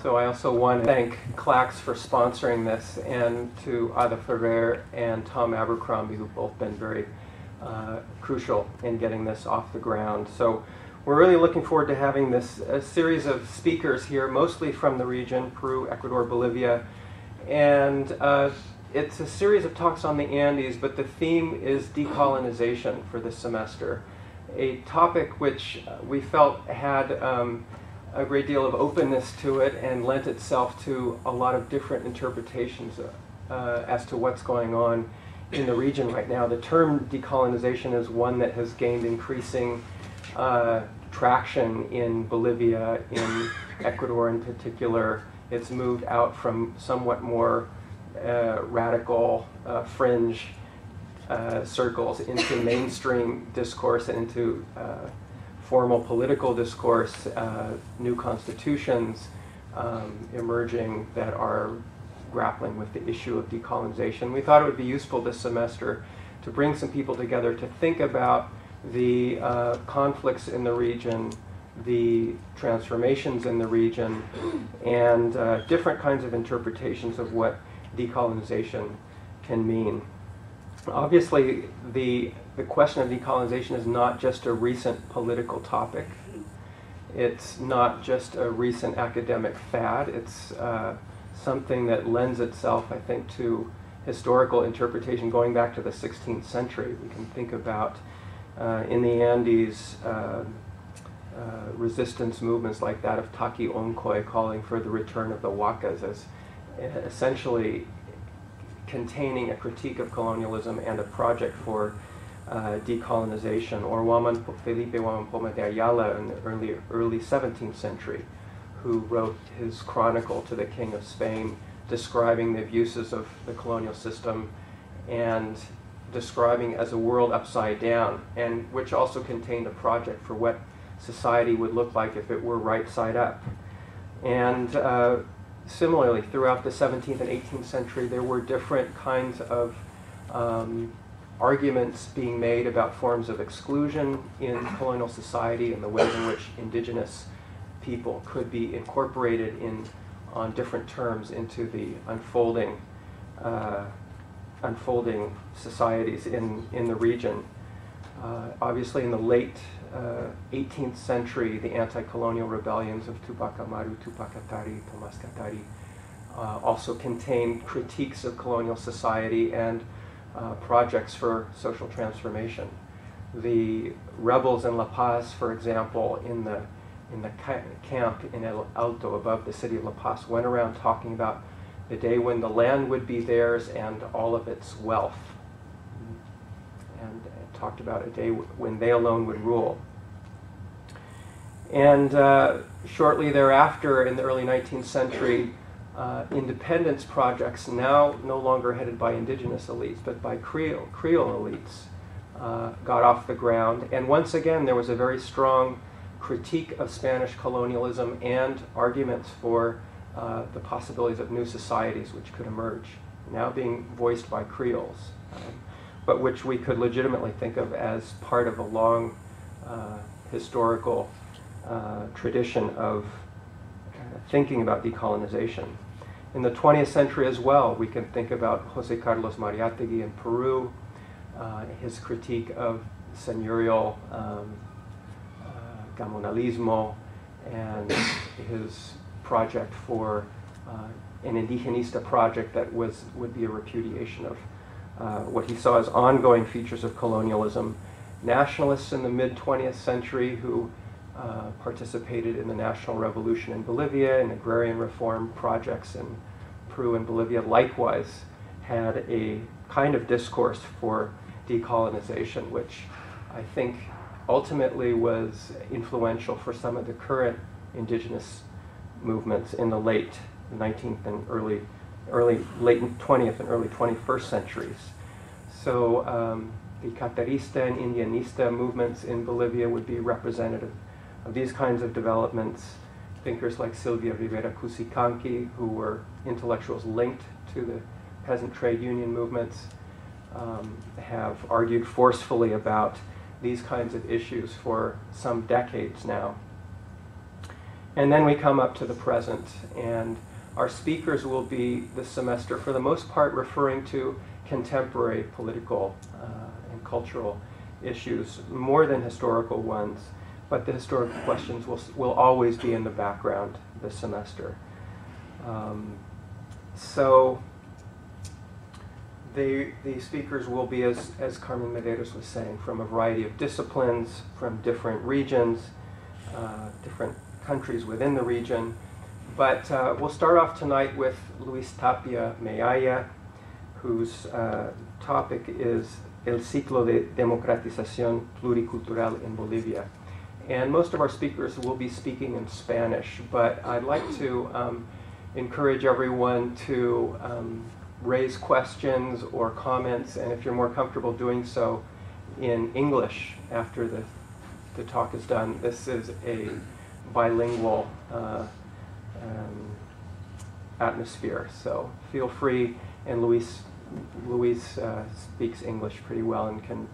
So I also want to thank CLACS for sponsoring this, and to Ada Ferrer and Tom Abercrombie, who've both been very crucial in getting this off the ground. So we're really looking forward to having this series of speakers here, mostly from the region, Peru, Ecuador, Bolivia. And it's a series of talks on the Andes, but the theme is decolonization for this semester, a topic which we felt had a great deal of openness to it and lent itself to a lot of different interpretations as to what's going on in the region right now. The term decolonization is one that has gained increasing traction in Bolivia, in Ecuador in particular. It's moved out from somewhat more radical fringe circles into mainstream discourse and into formal political discourse, new constitutions emerging that are grappling with the issue of decolonization. We thought it would be useful this semester to bring some people together to think about the conflicts in the region, the transformations in the region, and different kinds of interpretations of what decolonization can mean. Obviously, the question of decolonization is not just a recent political topic. It's not just a recent academic fad. It's something that lends itself, I think, to historical interpretation going back to the 16th century. We can think about in the Andes resistance movements like that of Taki Oncoy calling for the return of the Huacas as essentially containing a critique of colonialism and a project for decolonization, or Felipe Huaman de Ayala in the early 17th century, who wrote his chronicle to the King of Spain describing the abuses of the colonial system and describing as a world upside down, and which also contained a project for what society would look like if it were right side up. And similarly, throughout the 17th and 18th century, there were different kinds of arguments being made about forms of exclusion in colonial society and the ways in which indigenous people could be incorporated on different terms into the unfolding societies in the region. Obviously, in the late 18th century, the anti-colonial rebellions of Tupac Amaru, Tupac Katari, Tomas Katari also contained critiques of colonial society and projects for social transformation. The rebels in La Paz, for example, in the camp in El Alto above the city of La Paz, went around talking about the day when the land would be theirs and all of its wealth, and talked about a day when they alone would rule. And shortly thereafter, in the early 19th century, independence projects, now no longer headed by indigenous elites, but by Creole elites, got off the ground. And once again, there was a very strong critique of Spanish colonialism and arguments for the possibilities of new societies which could emerge, now being voiced by Creoles, but which we could legitimately think of as part of a long historical tradition of thinking about decolonization. In the 20th century as well, we can think about Jose Carlos Mariátegui in Peru, his critique of señorial gamonalismo, and his project for an indigenista project that would be a repudiation of what he saw as ongoing features of colonialism. Nationalists in the mid-20th century who participated in the National Revolution in Bolivia and agrarian reform projects in Peru and Bolivia likewise had a kind of discourse for decolonization, which I think ultimately was influential for some of the current indigenous movements in the late 19th and late 20th and early 21st centuries. So the Catarista and Indianista movements in Bolivia would be representative of these kinds of developments. Thinkers like Silvia Rivera Cusicanqui, who were intellectuals linked to the peasant trade union movements, have argued forcefully about these kinds of issues for some decades now. And then we come up to the present, and our speakers will be this semester, for the most part, referring to contemporary political and cultural issues, more than historical ones, but the historical questions will always be in the background this semester. So the speakers will be, as Carmen Medeiros was saying, from a variety of disciplines, from different regions, different countries within the region. But we'll start off tonight with Luis Tapia Meaya, whose topic is El Ciclo de Democratización Pluricultural en Bolivia. And most of our speakers will be speaking in Spanish, but I'd like to encourage everyone to raise questions or comments, and if you're more comfortable doing so, in English after the talk is done. This is a bilingual atmosphere, so feel free. And Luis speaks English pretty well and can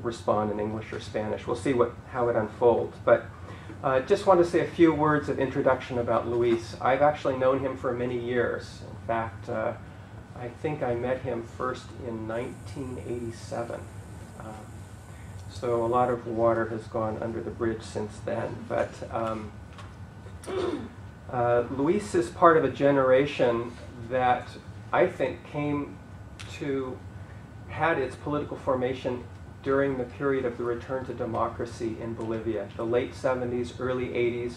respond in English or Spanish. We'll see how it unfolds. But just want to say a few words of introduction about Luis. I've actually known him for many years. In fact, I think I met him first in 1987. So a lot of water has gone under the bridge since then. But Luis is part of a generation that I think had its political formation during the period of the return to democracy in Bolivia, the late 70s, early 80s,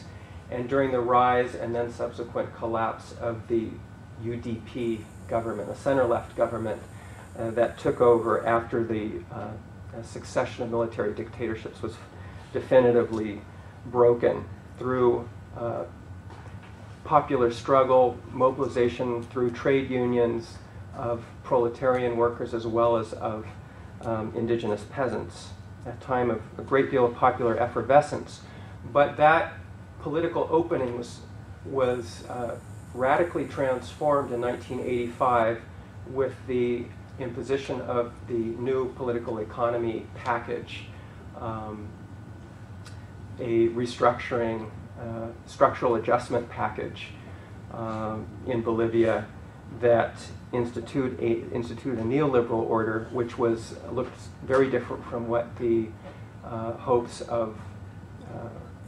and during the rise and then subsequent collapse of the UDP government, a center-left government that took over after the succession of military dictatorships was definitively broken through popular struggle, mobilization through trade unions of proletarian workers as well as of indigenous peasants, a time of a great deal of popular effervescence. But that political opening was radically transformed in 1985 with the imposition of the new political economy package, a restructuring, structural adjustment package in Bolivia that institute a neoliberal order, which looked very different from what the hopes of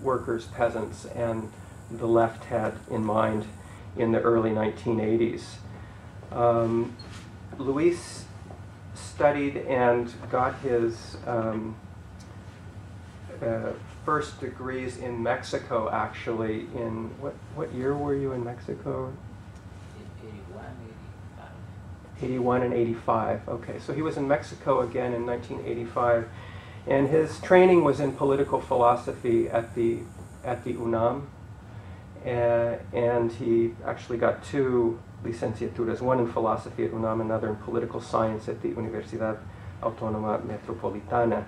workers, peasants, and the left had in mind in the early 1980s. Luis studied and got his first degrees in Mexico, actually. In what year were you in Mexico? 81 and 85. Okay, so he was in Mexico again in 1985, and his training was in political philosophy at the UNAM, and he actually got 2 licenciaturas, one in philosophy at UNAM, another in political science at the Universidad Autónoma Metropolitana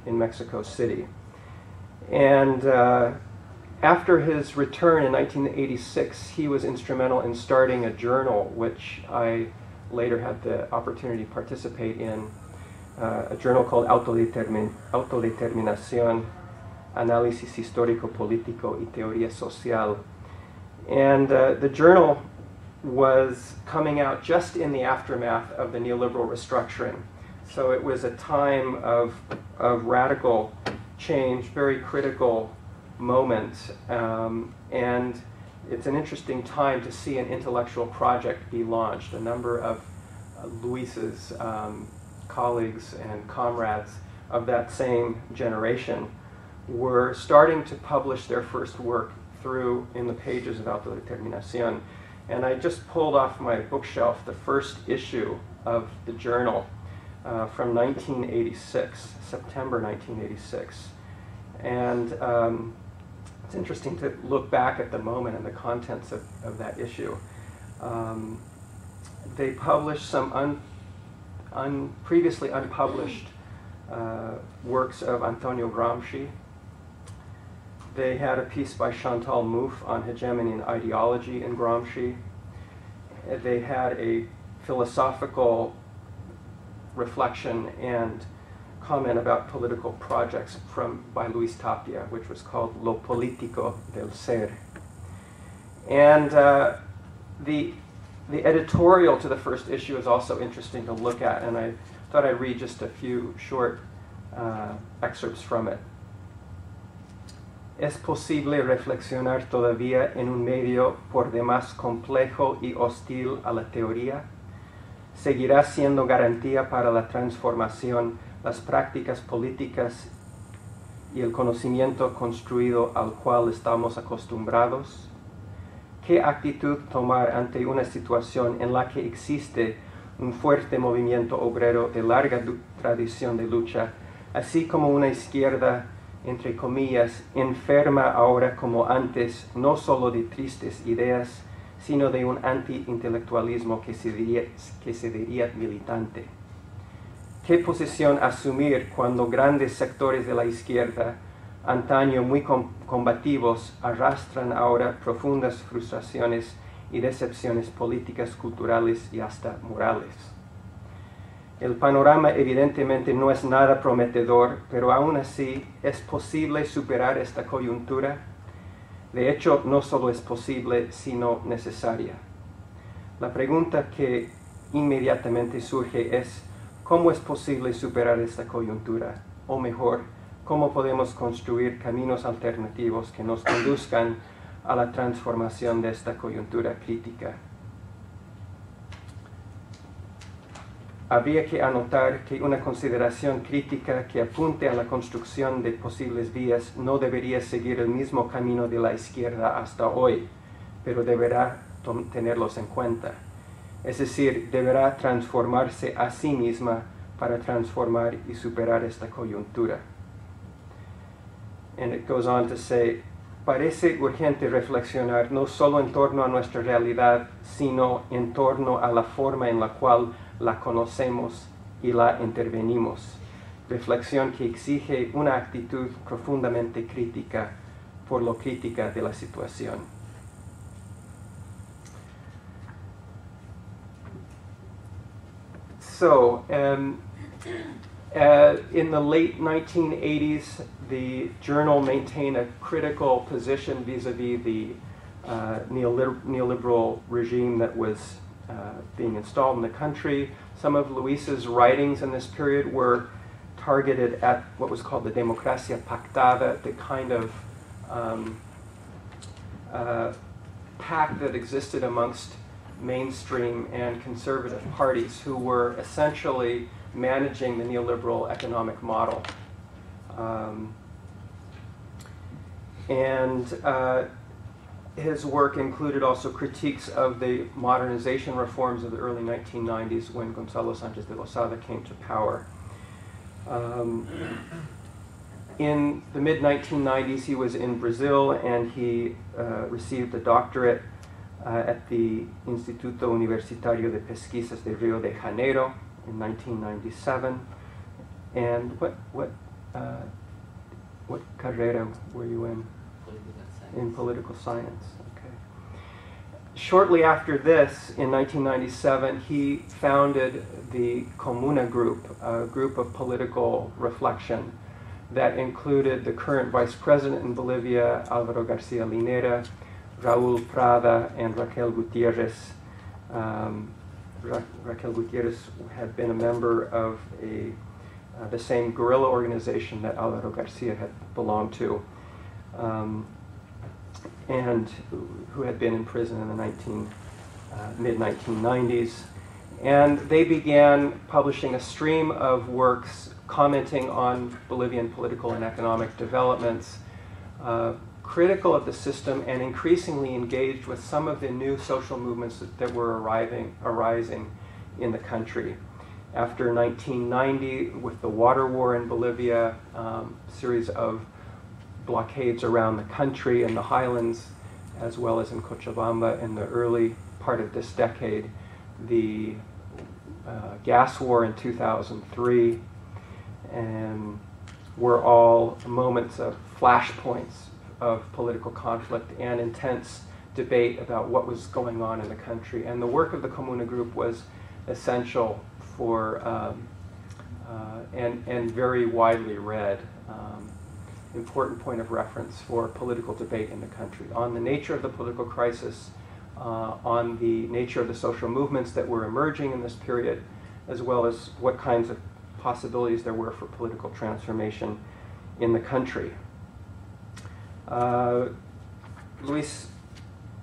in Mexico City. And after his return in 1986, he was instrumental in starting a journal, which I later had the opportunity to participate in, a journal called Autodeterminación, Análisis Histórico-Político y Teoría Social. And the journal was coming out just in the aftermath of the neoliberal restructuring. So it was a time of radical change, very critical moment, and it's an interesting time to see an intellectual project be launched. A number of Luis's colleagues and comrades of that same generation were starting to publish their first work in the pages of Autodeterminación. And I just pulled off my bookshelf the first issue of the journal from 1986, September 1986. And it's interesting to look back at the moment and the contents of that issue. They published some previously unpublished works of Antonio Gramsci. They had a piece by Chantal Mouffe on hegemony and ideology in Gramsci. They had a philosophical reflection and comment about political projects by Luis Tapia, which was called Lo Político del Ser. And the editorial to the first issue is also interesting to look at, and I thought I'd read just a few short excerpts from it. ¿Es posible reflexionar todavía en un medio por demás complejo y hostil a la teoría? ¿Seguirá siendo garantía para la transformación las prácticas políticas y el conocimiento construido al cual estamos acostumbrados? ¿Qué actitud tomar ante una situación en la que existe un fuerte movimiento obrero de larga tradición de lucha, así como una izquierda, entre comillas, enferma ahora como antes, no solo de tristes ideas, sino de un anti-intelectualismo que se diría militante? ¿Qué posición asumir cuando grandes sectores de la izquierda, antaño muy combativos, arrastran ahora profundas frustraciones y decepciones políticas, culturales y hasta morales? El panorama evidentemente no es nada prometedor, pero aún así es posible superar esta coyuntura. De hecho, no solo es posible, sino necesaria. La pregunta que inmediatamente surge es, ¿cómo es posible superar esta coyuntura? O mejor, ¿cómo podemos construir caminos alternativos que nos conduzcan a la transformación de esta coyuntura crítica? Habría que anotar que una consideración crítica que apunte a la construcción de posibles vías no debería seguir el mismo camino de la izquierda hasta hoy, pero deberá tenerlos en cuenta. Es decir, deberá transformarse a sí misma para transformar y superar esta coyuntura. And it goes on to say, parece urgente reflexionar no solo en torno a nuestra realidad, sino en torno a la forma en la cual la conocemos y la intervenimos. Reflexión que exige una actitud profundamente crítica por lo crítica de la situación. So, in the late 1980s, the journal maintained a critical position vis-a-vis the neoliberal regime that was being installed in the country. Some of Luis's writings in this period were targeted at what was called the democracia pactada, the kind of pact that existed amongst mainstream and conservative parties who were essentially managing the neoliberal economic model. His work included also critiques of the modernization reforms of the early 1990s when Gonzalo Sanchez de Lozada came to power. In the mid-1990s, he was in Brazil, and he received a doctorate at the Instituto Universitario de Pesquisas de Rio de Janeiro in 1997. And what carrera were you in? In political science. Okay. Shortly after this, in 1997, he founded the Comuna Group, a group of political reflection that included the current vice president in Bolivia, Álvaro García Linera, Raúl Prada, and Raquel Gutiérrez. Raquel Gutiérrez had been a member of the same guerrilla organization that Álvaro García had belonged to. And who had been in prison in the mid-1990s. And they began publishing a stream of works commenting on Bolivian political and economic developments, critical of the system and increasingly engaged with some of the new social movements that were arising in the country. After 1990, with the water war in Bolivia, series of blockades around the country in the highlands, as well as in Cochabamba in the early part of this decade, the gas war in 2003, and were all moments of flashpoints of political conflict and intense debate about what was going on in the country. And the work of the Comuna Group was essential for and very widely read. Important point of reference for political debate in the country on the nature of the political crisis, on the nature of the social movements that were emerging in this period, as well as what kinds of possibilities there were for political transformation in the country. Luis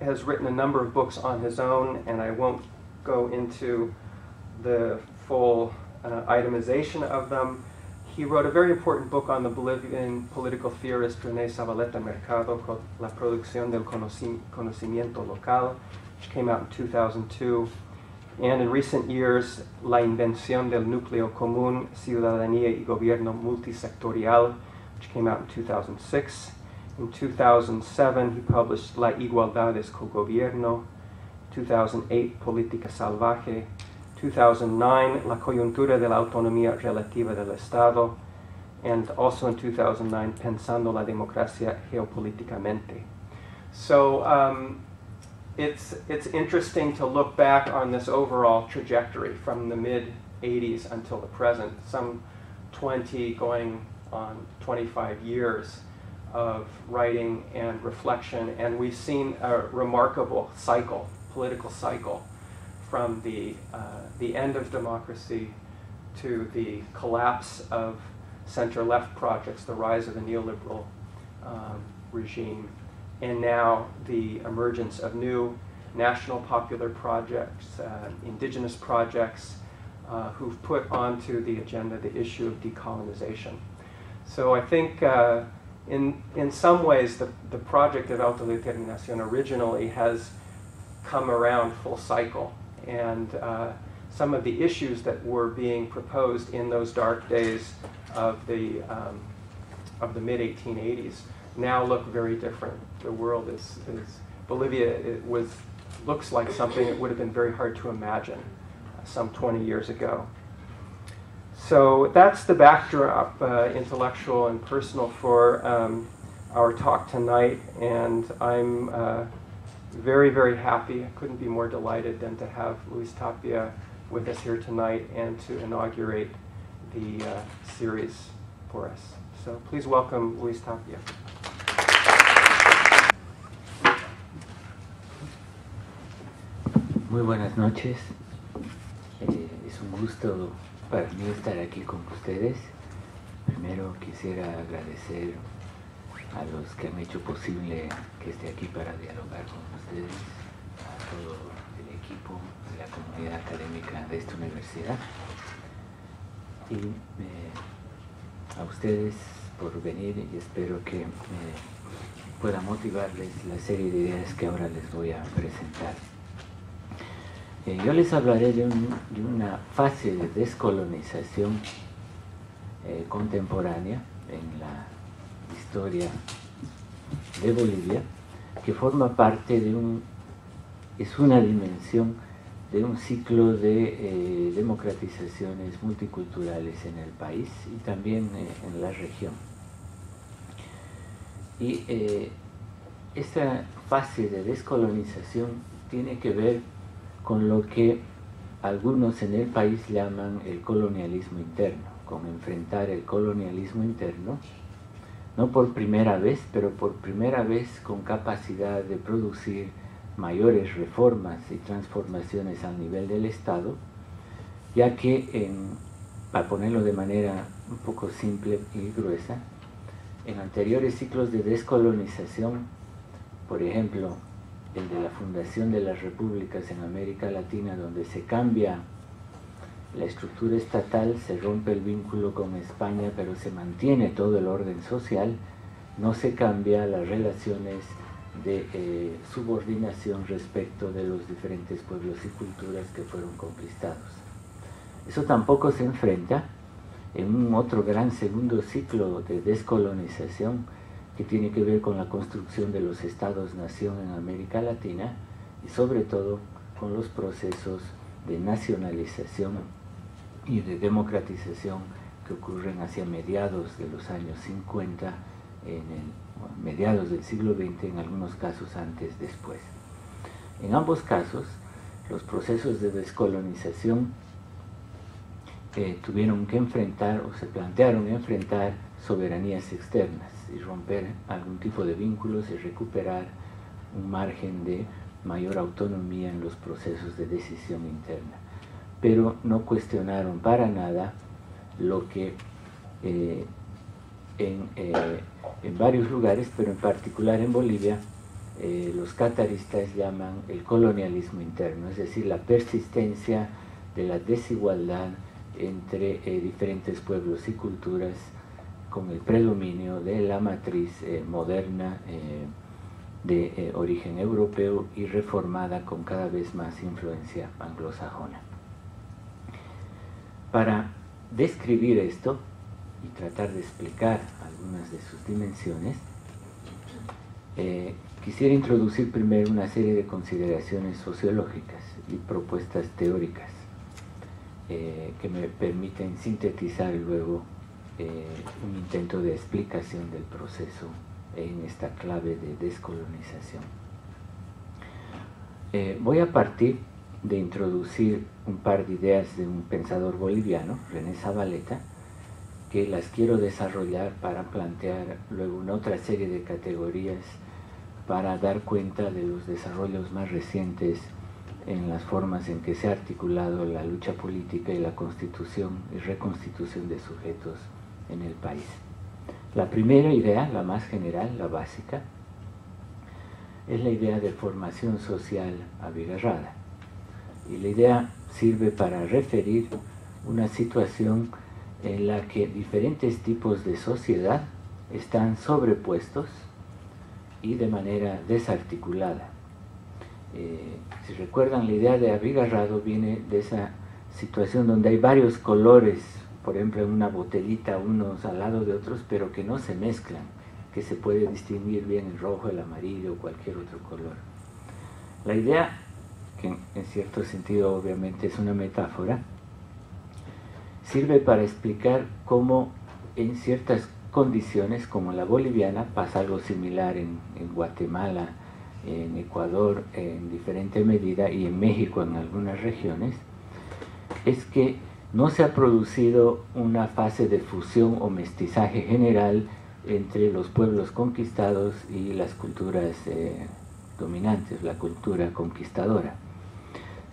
has written a number of books on his own, and I won't go into the full itemization of them. He wrote a very important book on the Bolivian political theorist René Zavaleta Mercado called La Producción del Conocimiento Local, which came out in 2002. And in recent years, La Invención del Núcleo Común, Ciudadanía y Gobierno Multisectorial, which came out in 2006. In 2007, he published La Igualdad es Cogobierno. 2008, Política Salvaje. 2009, La Coyuntura de la Autonomía Relativa del Estado, and also in 2009, Pensando la Democracia Geopolíticamente. So it's interesting to look back on this overall trajectory from the mid-'80s until the present, some 20 going on 25 years of writing and reflection, and we've seen a remarkable cycle, political cycle, from the end of democracy to the collapse of center-left projects, the rise of the neoliberal regime, and now the emergence of new national popular projects, indigenous projects, who've put onto the agenda the issue of decolonization. So I think in some ways the project of autodeterminación originally has come around full cycle. And some of the issues that were being proposed in those dark days of the mid-1880s now look very different. The world is Bolivia looks like something that would have been very hard to imagine some 20 years ago. So that's the backdrop, intellectual and personal, for our talk tonight, and I'm very, very happy. I couldn't be more delighted than to have Luis Tapia with us here tonight and to inaugurate the series for us. So please welcome Luis Tapia. Muy buenas noches. Es un gusto para mí estar aquí con ustedes. Primero quisiera agradecer a los que han hecho posible que esté aquí para dialogar con ustedes, a todo el equipo de la comunidad académica de esta universidad, y a ustedes por venir, y espero que pueda motivarles la serie de ideas que ahora les voy a presentar. Yo les hablaré de una fase de descolonización contemporánea en la historia de Bolivia, que forma parte es una dimensión de un ciclo de democratizaciones multiculturales en el país y también en la región. Y esta fase de descolonización tiene que ver con lo que algunos en el país llaman el colonialismo interno, con enfrentar el colonialismo interno, no por primera vez, pero por primera vez con capacidad de producir mayores reformas y transformaciones al nivel del Estado, ya que, para ponerlo de manera un poco simple y gruesa, en anteriores ciclos de descolonización, por ejemplo, el de la fundación de las repúblicas en América Latina, donde se cambia la estructura estatal, se rompe el vínculo con España, pero se mantiene todo el orden social, no se cambia las relaciones de subordinación respecto de los diferentes pueblos y culturas que fueron conquistados. Eso tampoco se enfrenta en un otro gran segundo ciclo de descolonización que tiene que ver con la construcción de los estados-nación en América Latina y sobre todo con los procesos de nacionalización y de democratización que ocurren hacia mediados de los años 50, mediados del siglo XX, en algunos casos antes, después. En ambos casos, los procesos de descolonización tuvieron que enfrentar o se plantearon enfrentar soberanías externas y romper algún tipo de vínculos y recuperar un margen de mayor autonomía en los procesos de decisión interna. Pero no cuestionaron para nada lo que en varios lugares, pero en particular en Bolivia, los cataristas llaman el colonialismo interno, es decir, la persistencia de la desigualdad entre diferentes pueblos y culturas con el predominio de la matriz moderna de origen europeo y reformada con cada vez más influencia anglosajona. Para describir esto y tratar de explicar algunas de sus dimensiones, quisiera introducir primero una serie de consideraciones sociológicas y propuestas teóricas que me permiten sintetizar luego un intento de explicación del proceso en esta clave de descolonización. Voy a partir de introducir un par de ideas de un pensador boliviano, René Zavaleta, que las quiero desarrollar para plantear luego una otra serie de categorías para dar cuenta de los desarrollos más recientes en las formas en que se ha articulado la lucha política y la constitución y reconstitución de sujetos en el país. La primera idea, la más general, la básica, es la idea de formación social abigarrada. Y la idea sirve para referir una situación en la que diferentes tipos de sociedad están sobrepuestos y de manera desarticulada. Si recuerdan, la idea de abigarrado viene de esa situación donde hay varios colores, por ejemplo en una botellita, unos al lado de otros, pero que no se mezclan, que se puede distinguir bien el rojo, el amarillo o cualquier otro color. La idea, que en cierto sentido obviamente es una metáfora, sirve para explicar cómo en ciertas condiciones, como la boliviana, pasa algo similar en Guatemala, en Ecuador en diferente medida y en México en algunas regiones, es que no se ha producido una fase de fusión o mestizaje general entre los pueblos conquistados y las culturas dominantes, la cultura conquistadora,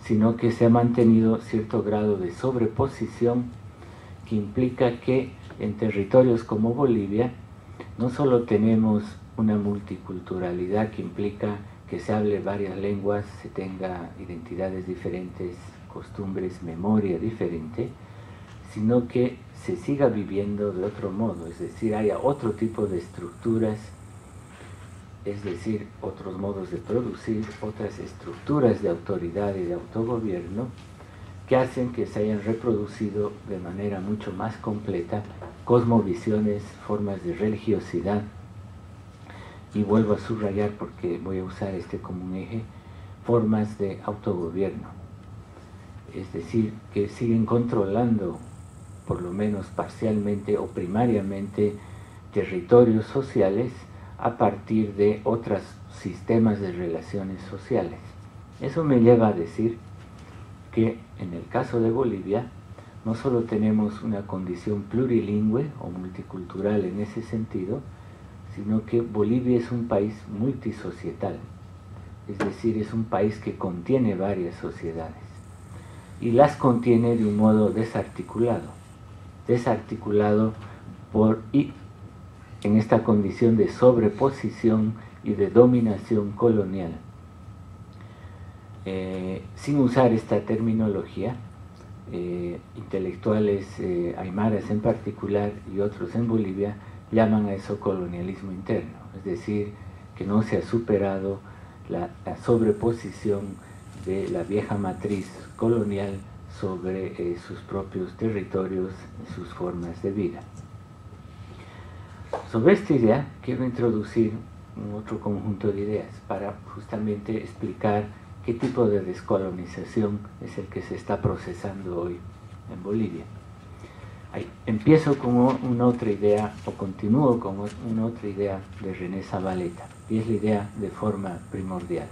sino que se ha mantenido cierto grado de sobreposición que implica que en territorios como Bolivia no solo tenemos una multiculturalidad que implica que se hable varias lenguas, se tenga identidades diferentes, costumbres, memoria diferente, sino que se siga viviendo de otro modo, es decir, haya otro tipo de estructuras, es decir, otros modos de producir, otras estructuras de autoridad y de autogobierno que hacen que se hayan reproducido de manera mucho más completa cosmovisiones, formas de religiosidad, y vuelvo a subrayar porque voy a usar este como un eje, formas de autogobierno, es decir, que siguen controlando, por lo menos parcialmente o primariamente, territorios sociales a partir de otros sistemas de relaciones sociales. Eso me lleva a decir que en el caso de Bolivia no solo tenemos una condición plurilingüe o multicultural en ese sentido, sino que Bolivia es un país multisocietal, es decir, es un país que contiene varias sociedades y las contiene de un modo desarticulado en esta condición de sobreposición y de dominación colonial. Sin usar esta terminología, intelectuales aymaras en particular y otros en Bolivia llaman a eso colonialismo interno, es decir, que no se ha superado la sobreposición de la vieja matriz colonial sobre sus propios territorios y sus formas de vida. Sobre esta idea quiero introducir un otro conjunto de ideas para justamente explicar qué tipo de descolonización es el que se está procesando hoy en Bolivia. Empiezo con una otra idea, o continúo con una otra idea de René Zavaleta, y es la idea de forma primordial.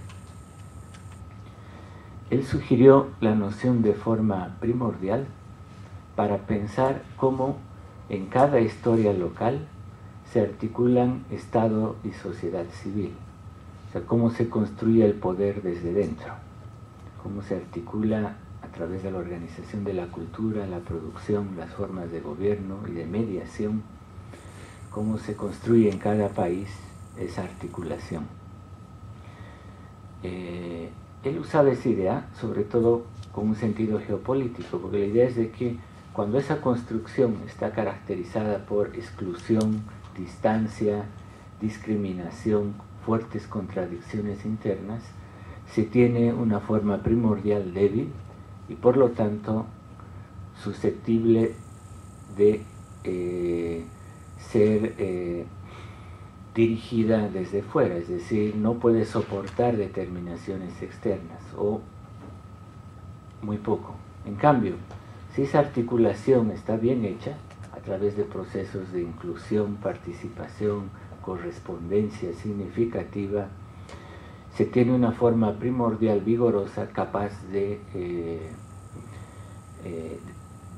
Él sugirió la noción de forma primordial para pensar cómo en cada historia local se articulan Estado y sociedad civil. O sea, cómo se construye el poder desde dentro, cómo se articula a través de la organización de la cultura, la producción, las formas de gobierno y de mediación, cómo se construye en cada país esa articulación. Él usaba esa idea, sobre todo con un sentido geopolítico, porque la idea es de que cuando esa construcción está caracterizada por exclusión, distancia, discriminación, fuertes contradicciones internas, se tiene una forma primordial débil y por lo tanto susceptible de ser dirigida desde fuera, es decir, no puede soportar determinaciones externas o muy poco. En cambio, si esa articulación está bien hecha, a través de procesos de inclusión, participación, correspondencia significativa, se tiene una forma primordial vigorosa capaz de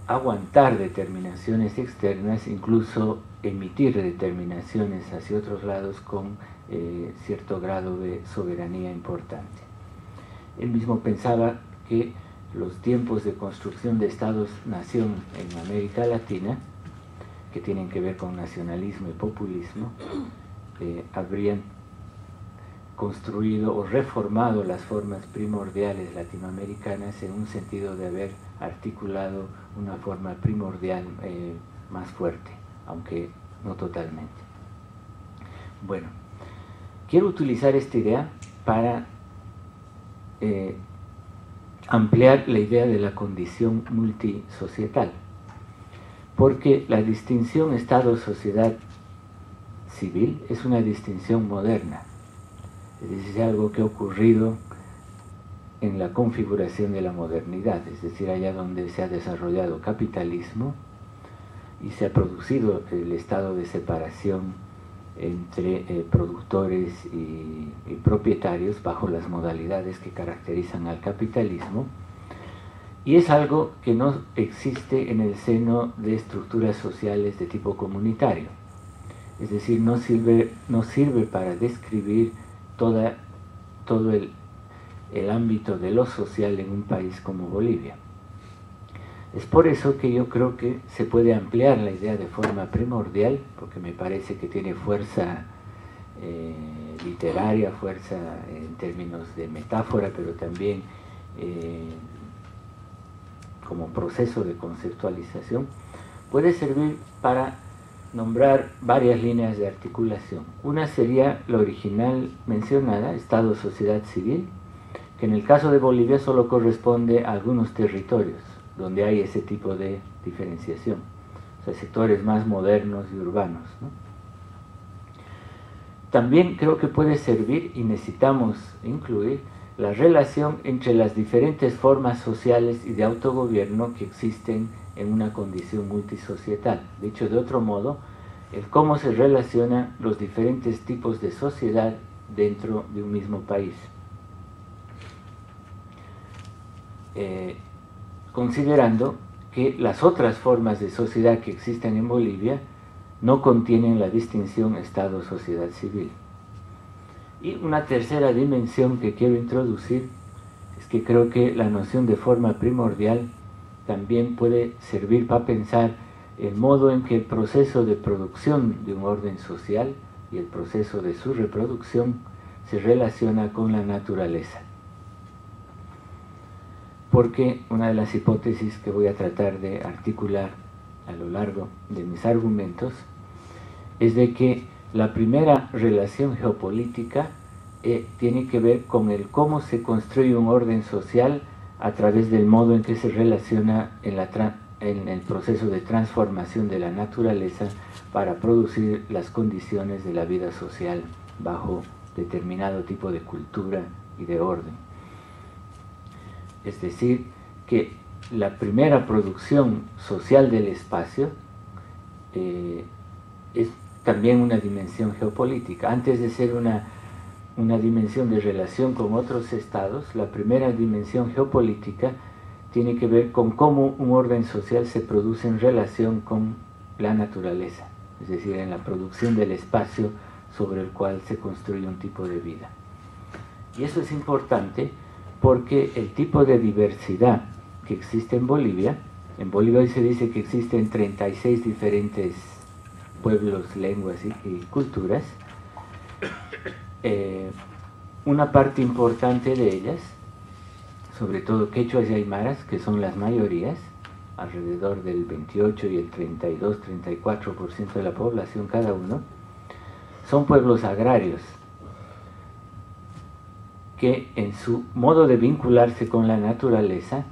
aguantar determinaciones externas, incluso emitir determinaciones hacia otros lados con cierto grado de soberanía importante. Él mismo pensaba que los tiempos de construcción de Estados-nación en América Latina, que tienen que ver con nacionalismo y populismo, habrían construido o reformado las formas primordiales latinoamericanas en un sentido de haber articulado una forma primordial más fuerte, aunque no totalmente. Bueno, quiero utilizar esta idea para ampliar la idea de la condición multisocietal, porque la distinción Estado-sociedad civil es una distinción moderna, es decir, algo que ha ocurrido en la configuración de la modernidad, es decir, allá donde se ha desarrollado capitalismo y se ha producido el estado de separación entre productores y propietarios bajo las modalidades que caracterizan al capitalismo, y es algo que no existe en el seno de estructuras sociales de tipo comunitario, es decir, no sirve para describir todo el ámbito de lo social en un país como Bolivia. Es por eso que yo creo que se puede ampliar la idea de forma primordial, porque me parece que tiene fuerza literaria, fuerza en términos de metáfora, pero también como proceso de conceptualización, puede servir para nombrar varias líneas de articulación. Una sería la original mencionada, Estado-sociedad civil, que en el caso de Bolivia solo corresponde a algunos territorios donde hay ese tipo de diferenciación, o sea, sectores más modernos y urbanos, ¿no? También creo que puede servir, y necesitamos incluir, la relación entre las diferentes formas sociales y de autogobierno que existen en una condición multisocietal. Dicho de otro modo, el cómo se relacionan los diferentes tipos de sociedad dentro de un mismo país. Considerando que las otras formas de sociedad que existen en Bolivia no contienen la distinción Estado-sociedad civil. Y una tercera dimensión que quiero introducir es que creo que la noción de forma primordial también puede servir para pensar el modo en que el proceso de producción de un orden social y el proceso de su reproducción se relaciona con la naturaleza. Porque una de las hipótesis que voy a tratar de articular a lo largo de mis argumentos es de que la primera relación geopolítica tiene que ver con el cómo se construye un orden social a través del modo en que se relaciona en el proceso de transformación de la naturaleza para producir las condiciones de la vida social bajo determinado tipo de cultura y de orden. Es decir, que la primera producción social del espacio es también una dimensión geopolítica. Antes de ser una dimensión de relación con otros estados, la primera dimensión geopolítica tiene que ver con cómo un orden social se produce en relación con la naturaleza, es decir, en la producción del espacio sobre el cual se construye un tipo de vida. Y eso es importante porque el tipo de diversidad que existe en Bolivia hoy se dice que existen 36 diferentes pueblos, lenguas y culturas. Una parte importante de ellas, sobre todo quechuas y aymaras, que son las mayorías, alrededor del 28 y el 32-34% de la población cada uno, son pueblos agrarios que en su modo de vincularse con la naturaleza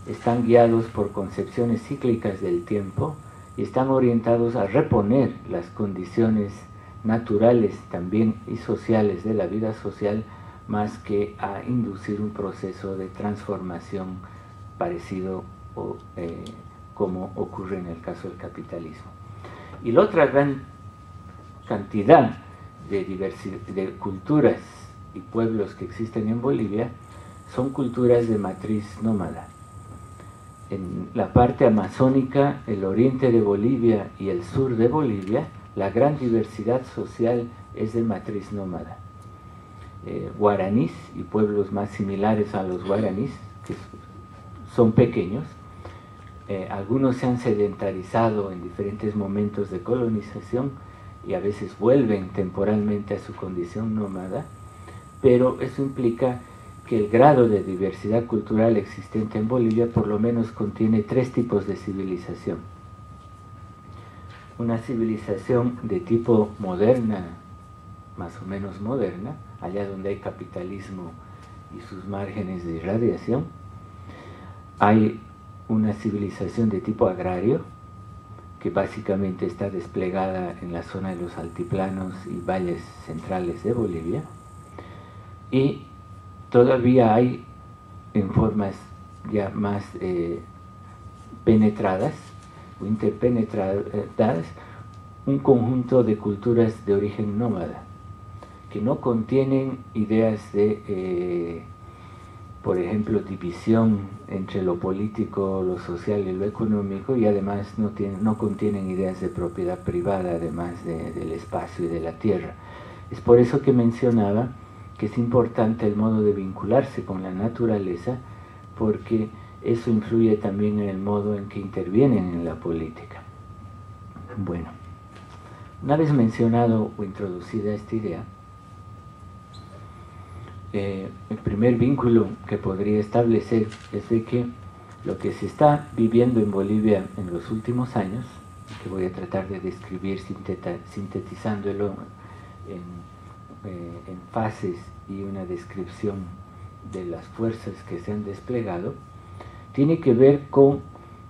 están guiados por concepciones cíclicas del tiempo y están orientados a reponer las condiciones naturales también y sociales de la vida social, más que a inducir un proceso de transformación parecido como ocurre en el caso del capitalismo. Y la otra gran cantidad de culturas y pueblos que existen en Bolivia son culturas de matriz nómada. En la parte amazónica, el oriente de Bolivia y el sur de Bolivia, la gran diversidad social es de matriz nómada. Guaraníes y pueblos más similares a los guaraníes, que son pequeños, algunos se han sedentarizado en diferentes momentos de colonización y a veces vuelven temporalmente a su condición nómada, pero eso implica que el grado de diversidad cultural existente en Bolivia por lo menos contiene 3 tipos de civilización. Una civilización de tipo moderna, más o menos moderna, allá donde hay capitalismo y sus márgenes de irradiación. Hay una civilización de tipo agrario, que básicamente está desplegada en la zona de los altiplanos y valles centrales de Bolivia. Y todavía hay, en formas ya más penetradas o interpenetradas, un conjunto de culturas de origen nómada, que no contienen ideas de, por ejemplo, división entre lo político, lo social y lo económico, y además no contienen ideas de propiedad privada, además del espacio y de la tierra. Es por eso que mencionaba que es importante el modo de vincularse con la naturaleza, porque eso influye también en el modo en que intervienen en la política. Bueno, una vez mencionado o introducida esta idea, el primer vínculo que podría establecer es de que lo que se está viviendo en Bolivia en los últimos años, que voy a tratar de describir sintetizándolo en fases y una descripción de las fuerzas que se han desplegado, tiene que ver con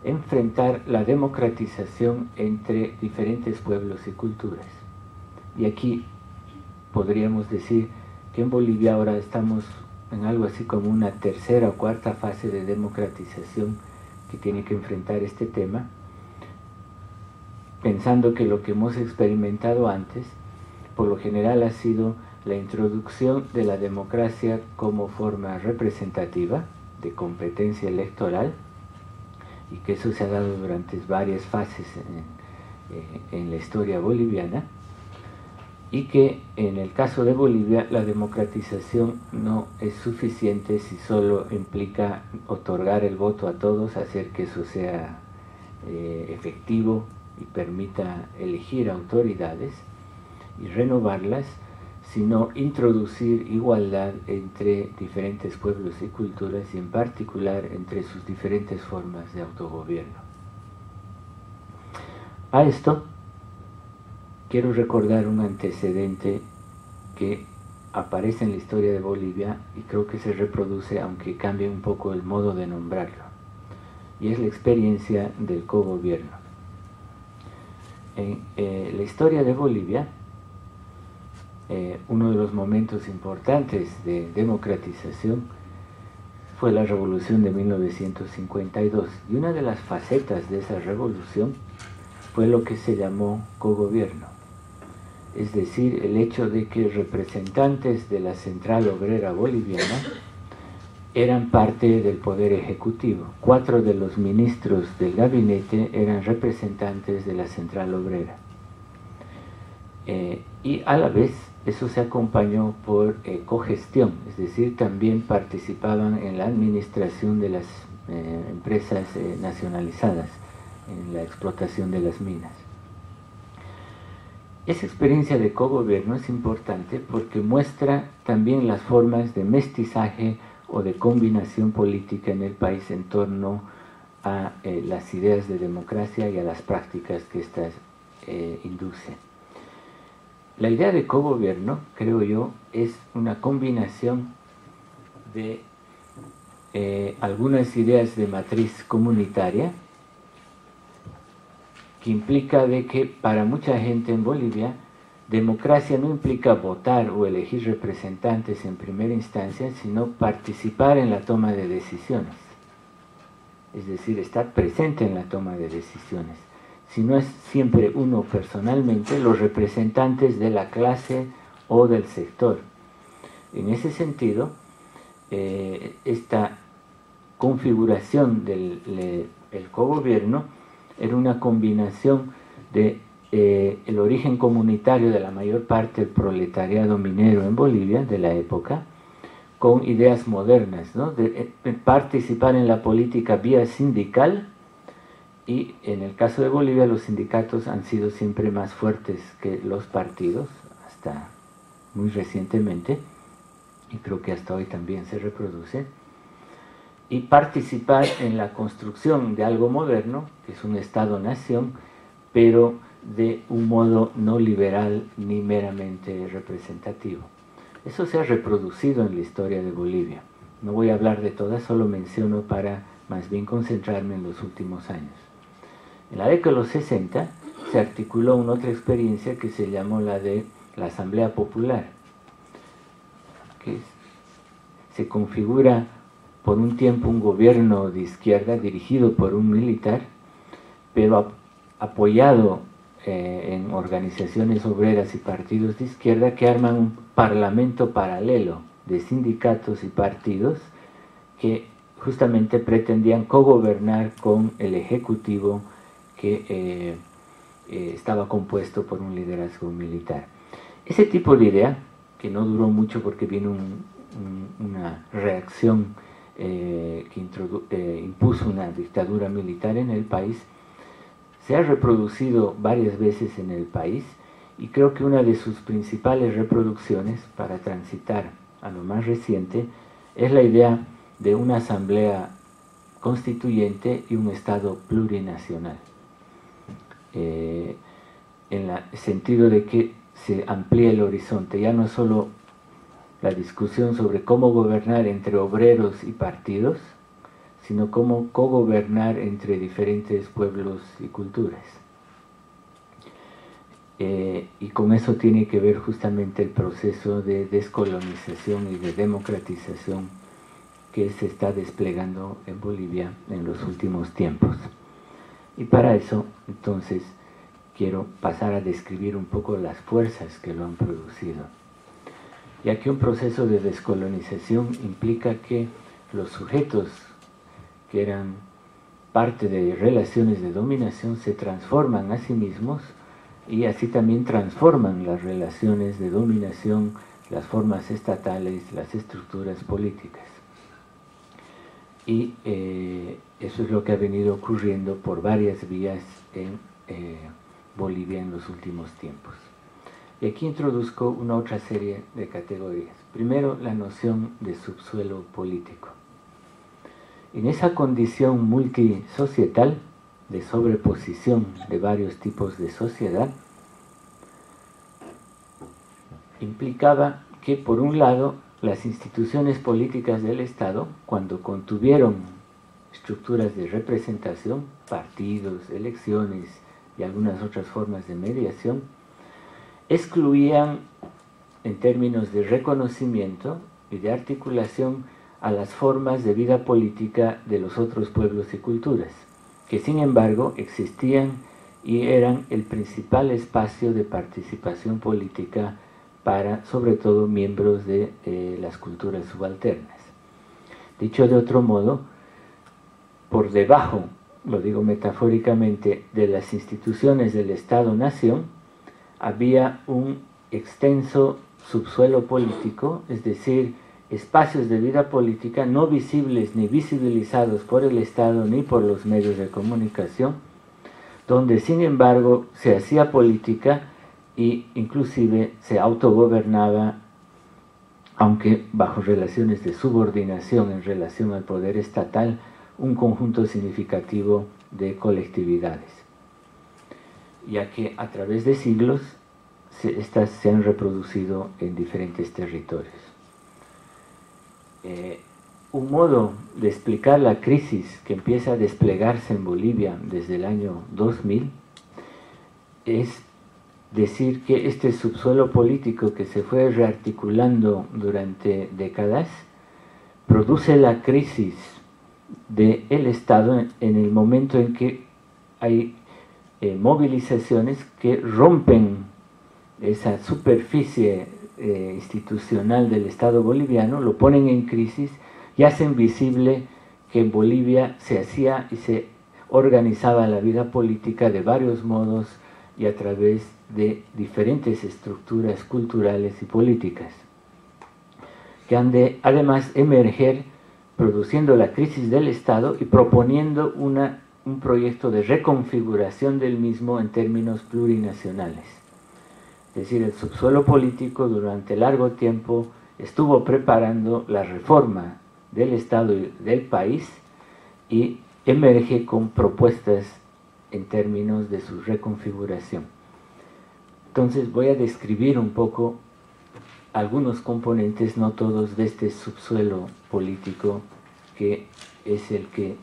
enfrentar la democratización entre diferentes pueblos y culturas. Y aquí podríamos decir que en Bolivia ahora estamos en algo así como una tercera o cuarta fase de democratización que tiene que enfrentar este tema, pensando que lo que hemos experimentado antes, por lo general ha sido la introducción de la democracia como forma representativa de competencia electoral, y que eso se ha dado durante varias fases en la historia boliviana, y que en el caso de Bolivia la democratización no es suficiente si solo implica otorgar el voto a todos, hacer que eso sea efectivo y permita elegir autoridades y renovarlas, sino introducir igualdad entre diferentes pueblos y culturas, y en particular entre sus diferentes formas de autogobierno. A esto quiero recordar un antecedente que aparece en la historia de Bolivia y creo que se reproduce, aunque cambie un poco el modo de nombrarlo, y es la experiencia del cogobierno. En la historia de Bolivia, uno de los momentos importantes de democratización fue la revolución de 1952, y una de las facetas de esa revolución fue lo que se llamó cogobierno, es decir, el hecho de que representantes de la Central Obrera Boliviana eran parte del poder ejecutivo. 4 de los ministros del gabinete eran representantes de la Central Obrera. Y a la vez eso se acompañó por cogestión, es decir, también participaban en la administración de las empresas nacionalizadas, en la explotación de las minas. Esa experiencia de cogobierno es importante porque muestra también las formas de mestizaje o de combinación política en el país en torno a las ideas de democracia y a las prácticas que éstas inducen. La idea de cogobierno, creo yo, es una combinación de algunas ideas de matriz comunitaria, que implica de que para mucha gente en Bolivia, democracia no implica votar o elegir representantes en primera instancia, sino participar en la toma de decisiones. Es decir, estar presente en la toma de decisiones. Si no es siempre uno personalmente, los representantes de la clase o del sector. En ese sentido, esta configuración del cogobierno era una combinación de el origen comunitario de la mayor parte del proletariado minero en Bolivia de la época, con ideas modernas, ¿no? De participar en la política vía sindical, y en el caso de Bolivia los sindicatos han sido siempre más fuertes que los partidos, hasta muy recientemente, y creo que hasta hoy también se reproduce, y participar en la construcción de algo moderno, que es un Estado-nación, pero de un modo no liberal ni meramente representativo. Eso se ha reproducido en la historia de Bolivia. No voy a hablar de todas, solo menciono para más bien concentrarme en los últimos años. En la década de los 60 se articuló una otra experiencia que se llamó la de la Asamblea Popular, que se configura por un tiempo un gobierno de izquierda dirigido por un militar, pero apoyado en organizaciones obreras y partidos de izquierda que arman un parlamento paralelo de sindicatos y partidos que justamente pretendían cogobernar con el ejecutivo que estaba compuesto por un liderazgo militar. Ese tipo de idea, que no duró mucho porque vino una reacción que impuso una dictadura militar en el país, se ha reproducido varias veces en el país, y creo que una de sus principales reproducciones, para transitar a lo más reciente, es la idea de una asamblea constituyente y un Estado plurinacional. En el sentido de que se amplía el horizonte, ya no solo la discusión sobre cómo gobernar entre obreros y partidos, sino cómo cogobernar entre diferentes pueblos y culturas. Y con eso tiene que ver justamente el proceso de descolonización y de democratización que se está desplegando en Bolivia en los últimos tiempos. Y para eso, entonces, quiero pasar a describir un poco las fuerzas que lo han producido. Ya que un proceso de descolonización implica que los sujetos que eran parte de relaciones de dominación se transforman a sí mismos, y así también transforman las relaciones de dominación, las formas estatales, las estructuras políticas. Y eso es lo que ha venido ocurriendo por varias vías en Bolivia en los últimos tiempos. Y aquí introduzco una otra serie de categorías. Primero, la noción de subsuelo político. En esa condición multisocietal, de sobreposición de varios tipos de sociedad, implicaba que, por un lado, las instituciones políticas del Estado, cuando contuvieron estructuras de representación, partidos, elecciones y algunas otras formas de mediación, excluían en términos de reconocimiento y de articulación a las formas de vida política de los otros pueblos y culturas, que sin embargo existían y eran el principal espacio de participación política para, sobre todo, miembros de las culturas subalternas. Dicho de otro modo, por debajo, lo digo metafóricamente, de las instituciones del Estado-Nación, había un extenso subsuelo político, es decir, espacios de vida política no visibles ni visibilizados por el Estado ni por los medios de comunicación, donde sin embargo se hacía política e inclusive se autogobernaba, aunque bajo relaciones de subordinación en relación al poder estatal, un conjunto significativo de colectividades, ya que a través de siglos estas se han reproducido en diferentes territorios. Un modo de explicar la crisis que empieza a desplegarse en Bolivia desde el año 2000 es decir que este subsuelo político que se fue rearticulando durante décadas produce la crisis del Estado en el momento en que hay movilizaciones que rompen esa superficie institucional del Estado boliviano, lo ponen en crisis y hacen visible que en Bolivia se hacía y se organizaba la vida política de varios modos y a través de diferentes estructuras culturales y políticas, que han de además emerger produciendo la crisis del Estado y proponiendo un proyecto de reconfiguración del mismo en términos plurinacionales. Es decir, el subsuelo político durante largo tiempo estuvo preparando la reforma del Estado y del país y emerge con propuestas en términos de su reconfiguración. Entonces voy a describir un poco algunos componentes, no todos, de este subsuelo político que es el que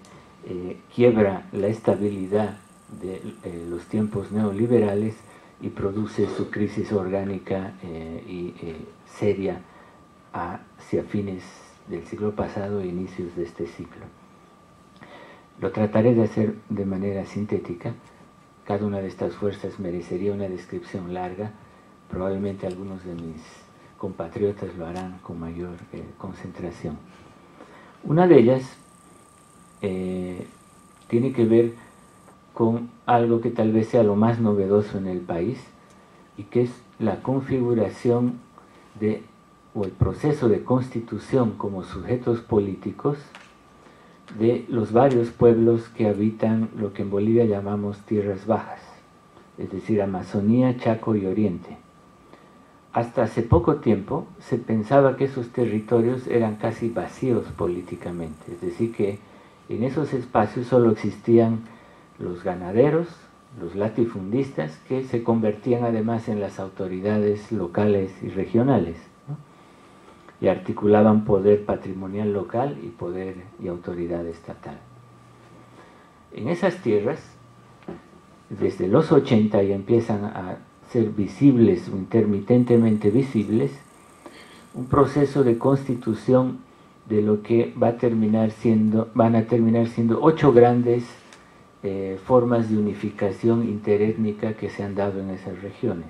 quiebra la estabilidad de los tiempos neoliberales y produce su crisis orgánica y seria hacia fines del siglo pasado e inicios de este siglo. Lo trataré de hacer de manera sintética. Cada una de estas fuerzas merecería una descripción larga. Probablemente algunos de mis compatriotas lo harán con mayor concentración. Una de ellas tiene que ver con algo que tal vez sea lo más novedoso en el país y que es la configuración o el proceso de constitución como sujetos políticos de los varios pueblos que habitan lo que en Bolivia llamamos tierras bajas, es decir, Amazonía, Chaco y Oriente. Hasta hace poco tiempo se pensaba que esos territorios eran casi vacíos políticamente, es decir, que en esos espacios solo existían los ganaderos, los latifundistas, que se convertían además en las autoridades locales y regionales, ¿no? Y articulaban poder patrimonial local y poder y autoridad estatal. En esas tierras, desde los 80 ya empiezan a ser visibles o intermitentemente visibles, un proceso de constitución de lo que van a terminar siendo 8 grandes formas de unificación interétnica que se han dado en esas regiones.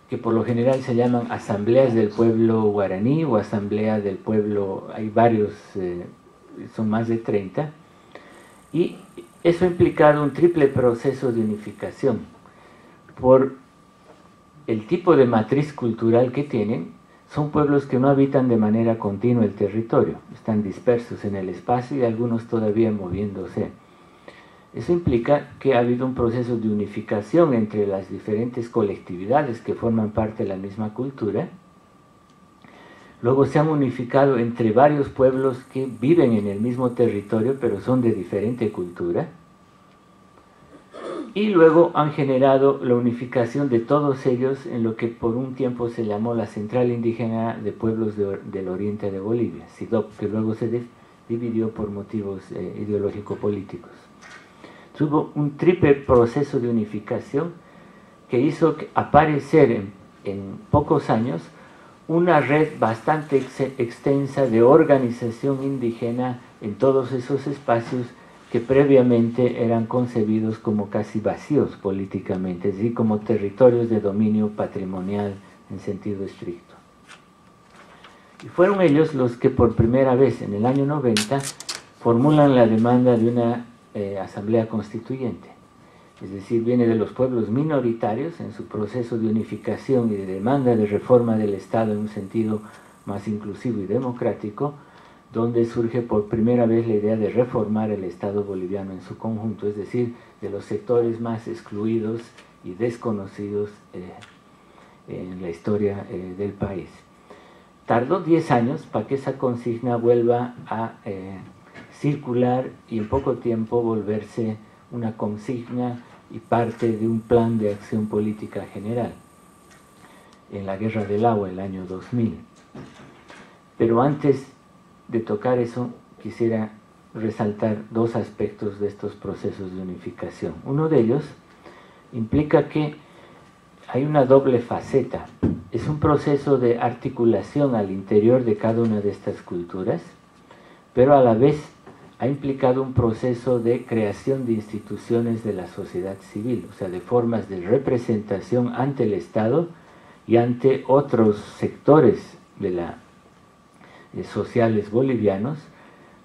Que por lo general se llaman asambleas del pueblo guaraní o asamblea del pueblo, hay varios, son más de 30, y eso ha implicado un triple proceso de unificación por el tipo de matriz cultural que tienen. Son pueblos que no habitan de manera continua el territorio, están dispersos en el espacio y algunos todavía moviéndose. Eso implica que ha habido un proceso de unificación entre las diferentes colectividades que forman parte de la misma cultura. Luego se han unificado entre varios pueblos que viven en el mismo territorio pero son de diferente cultura. Y luego han generado la unificación de todos ellos en lo que por un tiempo se llamó la Central Indígena de Pueblos del Oriente de Bolivia, CIDOP, que luego se dividió por motivos ideológico-políticos. Hubo un triple proceso de unificación que hizo aparecer en pocos años una red bastante extensa de organización indígena en todos esos espacios que previamente eran concebidos como casi vacíos políticamente, es decir, como territorios de dominio patrimonial en sentido estricto. Y fueron ellos los que por primera vez en el año 90 formulan la demanda de una asamblea constituyente. Es decir, viene de los pueblos minoritarios en su proceso de unificación y de demanda de reforma del Estado en un sentido más inclusivo y democrático, donde surge por primera vez la idea de reformar el Estado boliviano en su conjunto, es decir, de los sectores más excluidos y desconocidos en la historia del país. Tardó 10 años para que esa consigna vuelva a circular y en poco tiempo volverse una consigna y parte de un plan de acción política general en la Guerra del Agua, el año 2000. Pero antes de tocar eso, quisiera resaltar dos aspectos de estos procesos de unificación. Uno de ellos implica que hay una doble faceta. Es un proceso de articulación al interior de cada una de estas culturas, pero a la vez ha implicado un proceso de creación de instituciones de la sociedad civil, o sea, de formas de representación ante el Estado y ante otros sectores sociales bolivianos,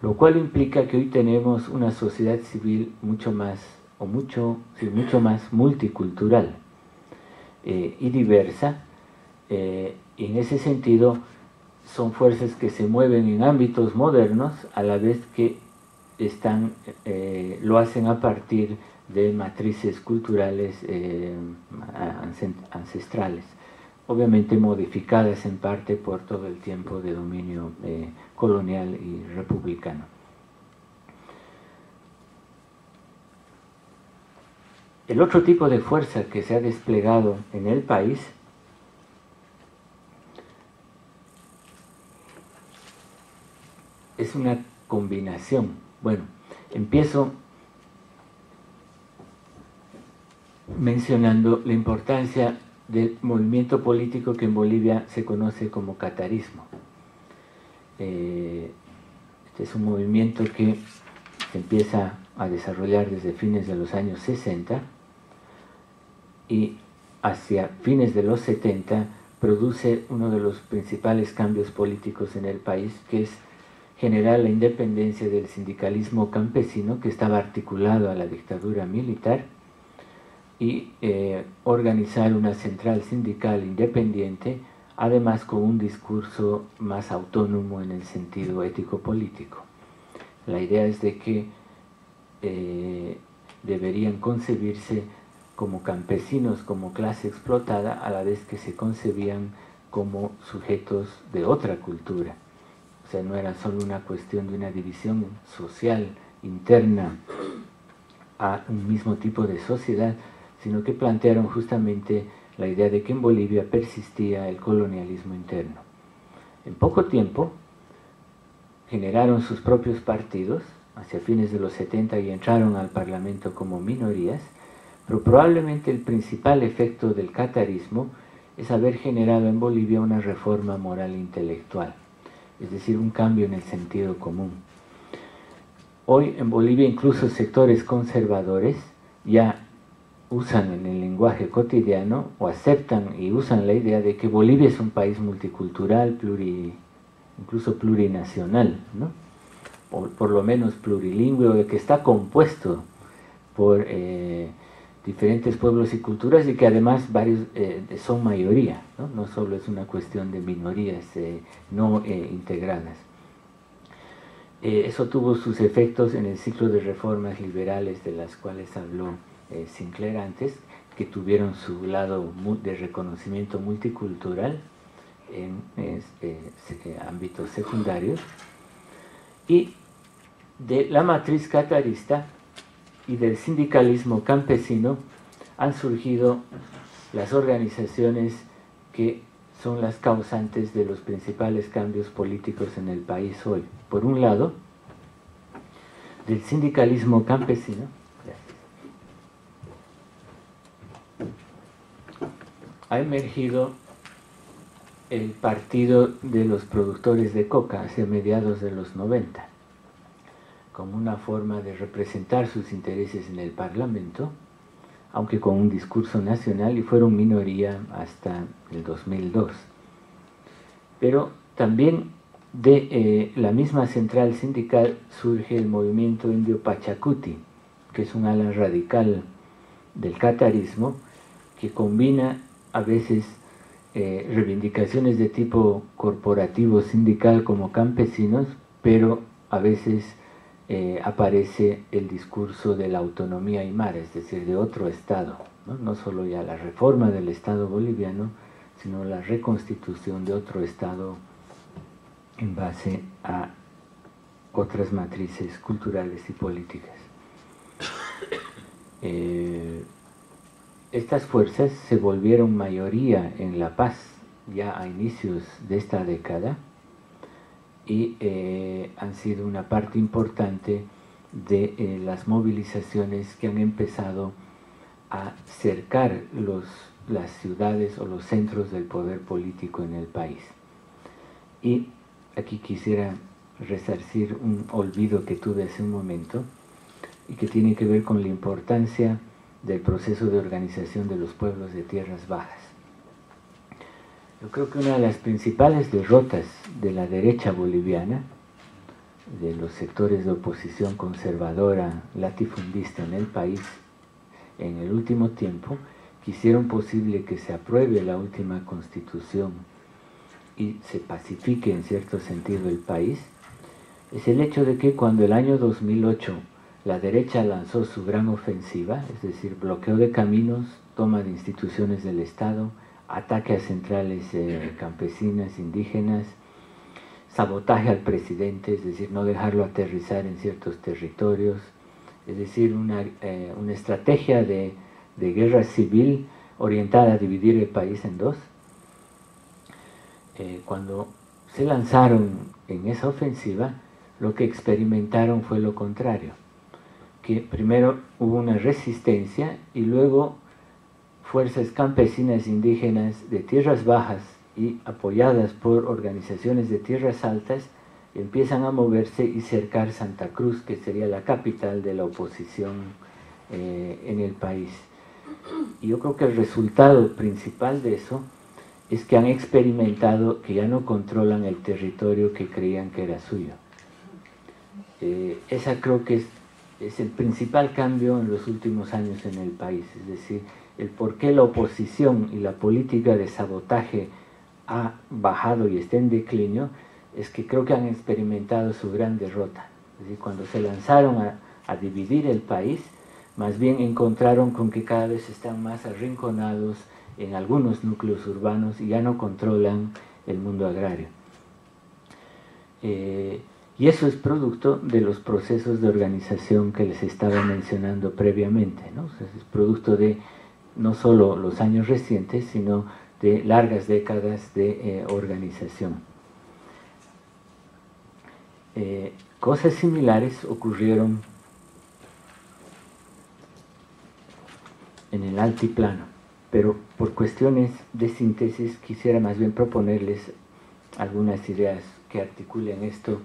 lo cual implica que hoy tenemos una sociedad civil mucho más multicultural y diversa. Y en ese sentido son fuerzas que se mueven en ámbitos modernos a la vez que lo hacen a partir de matrices culturales ancestrales, obviamente modificadas en parte por todo el tiempo de dominio colonial y republicano. El otro tipo de fuerza que se ha desplegado en el país es una combinación. Bueno, empiezo mencionando la importancia del movimiento político que en Bolivia se conoce como catarismo. Este es un movimiento que se empieza a desarrollar desde fines de los años 60 y hacia fines de los 70 produce uno de los principales cambios políticos en el país, que es generar la independencia del sindicalismo campesino, que estaba articulado a la dictadura militar, y organizar una central sindical independiente, además con un discurso más autónomo en el sentido ético-político. La idea es de que deberían concebirse como campesinos, como clase explotada, a la vez que se concebían como sujetos de otra cultura. O sea, no era solo una cuestión de una división social interna a un mismo tipo de sociedad, sino que plantearon justamente la idea de que en Bolivia persistía el colonialismo interno. En poco tiempo generaron sus propios partidos, hacia fines de los 70, y entraron al Parlamento como minorías, pero probablemente el principal efecto del catarismo es haber generado en Bolivia una reforma moral e intelectual, es decir, un cambio en el sentido común. Hoy en Bolivia incluso sectores conservadores ya usan en el lenguaje cotidiano o aceptan y usan la idea de que Bolivia es un país multicultural, incluso plurinacional, ¿no? O por lo menos plurilingüe, o de que está compuesto por diferentes pueblos y culturas, y que además varios son mayoría, ¿no? No solo es una cuestión de minorías no integradas. Eso tuvo sus efectos en el ciclo de reformas liberales de las cuales habló Sinclair antes, que tuvieron su lado de reconocimiento multicultural en ámbitos secundarios, y de la matriz catarista y del sindicalismo campesino han surgido las organizaciones que son las causantes de los principales cambios políticos en el país hoy. Por un lado, del sindicalismo campesino, ha emergido el Partido de los Productores de Coca hacia mediados de los 90, como una forma de representar sus intereses en el Parlamento, aunque con un discurso nacional, y fueron minoría hasta el 2002. Pero también de la misma central sindical surge el movimiento indio Pachacuti, que es un ala radical del catarismo, que combina a veces reivindicaciones de tipo corporativo sindical como campesinos, pero a veces aparece el discurso de la autonomía aymara, es decir, de otro Estado, ¿no? No solo ya la reforma del Estado boliviano, sino la reconstitución de otro Estado en base a otras matrices culturales y políticas. Estas fuerzas se volvieron mayoría en La Paz ya a inicios de esta década y han sido una parte importante de las movilizaciones que han empezado a cercar las ciudades o los centros del poder político en el país. Y aquí quisiera resarcir un olvido que tuve hace un momento y que tiene que ver con la importancia del proceso de organización de los pueblos de tierras bajas. Yo creo que una de las principales derrotas de la derecha boliviana, de los sectores de oposición conservadora, latifundista en el país, en el último tiempo, que hicieron posible que se apruebe la última constitución y se pacifique en cierto sentido el país, es el hecho de que cuando el año 2008 la derecha lanzó su gran ofensiva, es decir, bloqueo de caminos, toma de instituciones del Estado, ataque a centrales campesinas, indígenas, sabotaje al presidente, es decir, no dejarlo aterrizar en ciertos territorios, es decir, una estrategia de guerra civil orientada a dividir el país en dos. Cuando se lanzaron en esa ofensiva, lo que experimentaron fue lo contrario, que primero hubo una resistencia y luego fuerzas campesinas indígenas de tierras bajas y apoyadas por organizaciones de tierras altas empiezan a moverse y cercar Santa Cruz, que sería la capital de la oposición en el país. Y yo creo que el resultado principal de eso es que han experimentado que ya no controlan el territorio que creían que era suyo. Esa creo que es el principal cambio en los últimos años en el país, es decir, el por qué la oposición y la política de sabotaje ha bajado y está en declinio, es que creo que han experimentado su gran derrota. Es decir, cuando se lanzaron a dividir el país, más bien encontraron con que cada vez están más arrinconados en algunos núcleos urbanos y ya no controlan el mundo agrario. Y eso es producto de los procesos de organización que les estaba mencionando previamente, ¿no? O sea, es producto de no solo los años recientes, sino de largas décadas de organización. Cosas similares ocurrieron en el altiplano, pero por cuestiones de síntesis quisiera más bien proponerles algunas ideas que articulen esto.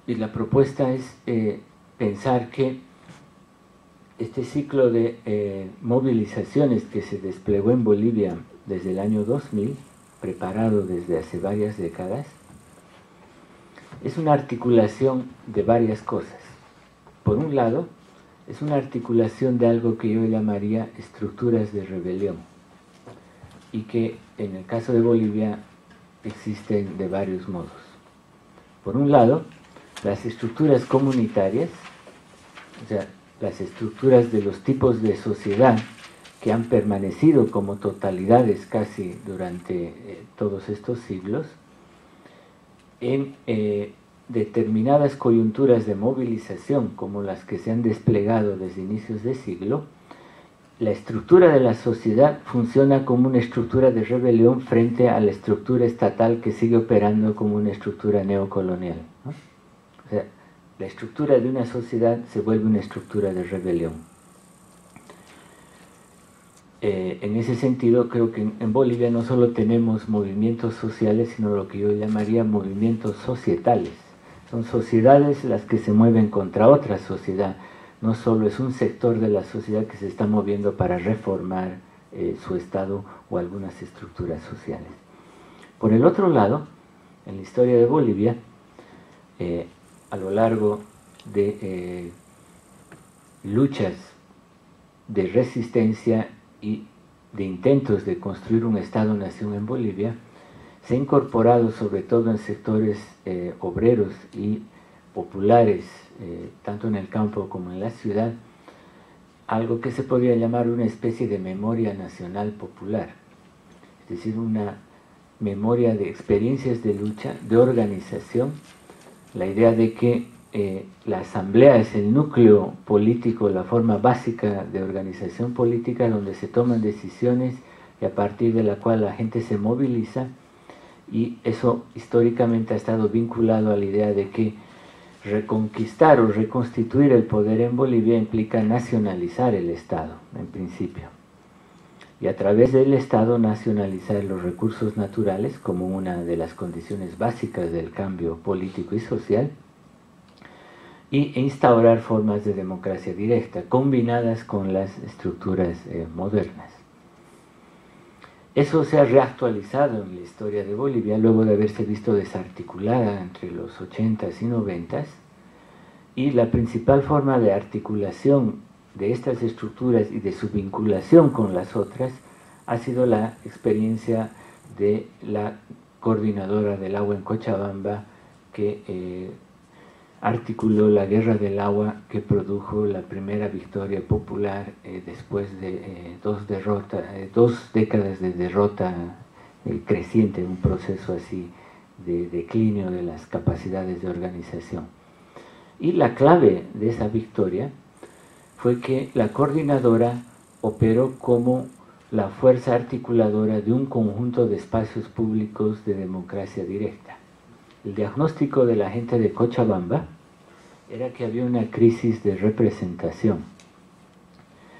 Y la propuesta es pensar que este ciclo de movilizaciones que se desplegó en Bolivia desde el año 2000, preparado desde hace varias décadas, es una articulación de varias cosas. Por un lado, es una articulación de algo que yo llamaría estructuras de rebelión, y que en el caso de Bolivia existen de varios modos. Por un lado, las estructuras comunitarias, o sea, las estructuras de los tipos de sociedad que han permanecido como totalidades casi durante todos estos siglos, en determinadas coyunturas de movilización como las que se han desplegado desde inicios de siglo, la estructura de la sociedad funciona como una estructura de rebelión frente a la estructura estatal que sigue operando como una estructura neocolonial, ¿no? O sea, la estructura de una sociedad se vuelve una estructura de rebelión. En ese sentido, creo que en Bolivia no solo tenemos movimientos sociales, sino lo que yo llamaría movimientos societales. Son sociedades las que se mueven contra otra sociedad. No solo es un sector de la sociedad que se está moviendo para reformar su estado o algunas estructuras sociales. Por el otro lado, en la historia de Bolivia, a lo largo de luchas de resistencia y de intentos de construir un Estado-nación en Bolivia, se ha incorporado sobre todo en sectores obreros y populares, tanto en el campo como en la ciudad, algo que se podría llamar una especie de memoria nacional popular, es decir, una memoria de experiencias de lucha, de organización, la idea de que la asamblea es el núcleo político, la forma básica de organización política donde se toman decisiones y a partir de la cual la gente se moviliza, y eso históricamente ha estado vinculado a la idea de que reconquistar o reconstituir el poder en Bolivia implica nacionalizar el Estado, en principio, y a través del Estado nacionalizar los recursos naturales como una de las condiciones básicas del cambio político y social, e instaurar formas de democracia directa combinadas con las estructuras modernas. Eso se ha reactualizado en la historia de Bolivia luego de haberse visto desarticulada entre los 80s y 90s, y la principal forma de articulación de estas estructuras y de su vinculación con las otras ha sido la experiencia de la coordinadora del agua en Cochabamba, que articuló la guerra del agua que produjo la primera victoria popular después de dos décadas de derrota creciente, un proceso así de declinio de las capacidades de organización. Y la clave de esa victoria fue que la coordinadora operó como la fuerza articuladora de un conjunto de espacios públicos de democracia directa. El diagnóstico de la gente de Cochabamba era que había una crisis de representación,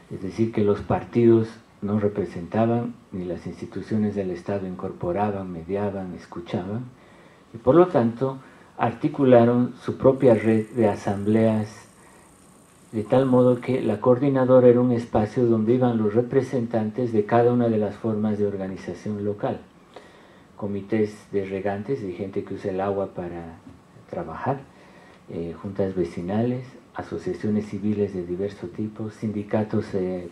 es decir, que los partidos no representaban, ni las instituciones del Estado incorporaban, mediaban, escuchaban, y por lo tanto articularon su propia red de asambleas, de tal modo que la coordinadora era un espacio donde iban los representantes de cada una de las formas de organización local. Comités de regantes, de gente que usa el agua para trabajar, juntas vecinales, asociaciones civiles de diverso tipo, sindicatos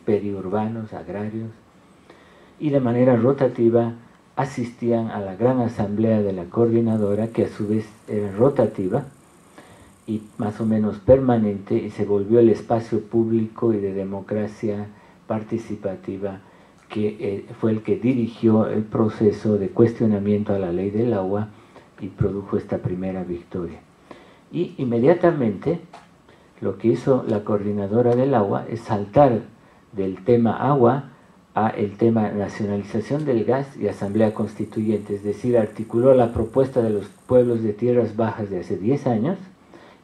periurbanos, agrarios, y de manera rotativa asistían a la gran asamblea de la coordinadora, que a su vez era rotativa y más o menos permanente, y se volvió el espacio público y de democracia participativa que fue el que dirigió el proceso de cuestionamiento a la ley del agua y produjo esta primera victoria. Y inmediatamente lo que hizo la coordinadora del agua es saltar del tema agua a el tema nacionalización del gas y asamblea constituyente, es decir, articuló la propuesta de los pueblos de tierras bajas de hace 10 años,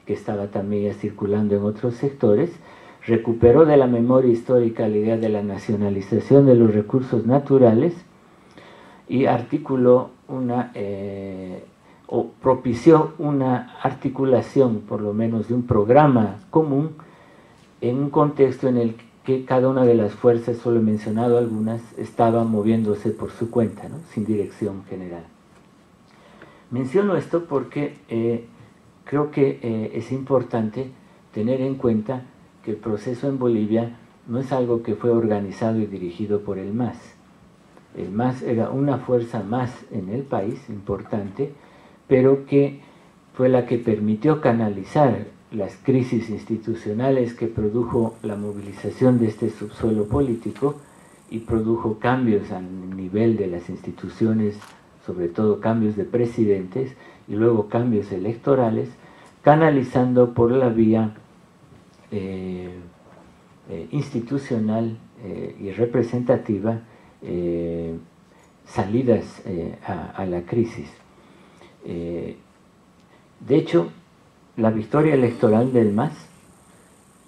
que estaba también ya circulando en otros sectores, recuperó de la memoria histórica la idea de la nacionalización de los recursos naturales y articuló o propició una articulación, por lo menos de un programa común, en un contexto en el que cada una de las fuerzas, solo he mencionado algunas, estaba moviéndose por su cuenta, ¿no?, sin dirección general. Menciono esto porque creo que es importante tener en cuenta que el proceso en Bolivia no es algo que fue organizado y dirigido por el MAS. El MAS era una fuerza más en el país, importante, pero que fue la que permitió canalizar las crisis institucionales que produjo la movilización de este subsuelo político y produjo cambios a nivel de las instituciones, sobre todo cambios de presidentes y luego cambios electorales, canalizando por la vía institucional y representativa salidas a la crisis. De hecho, la victoria electoral del MAS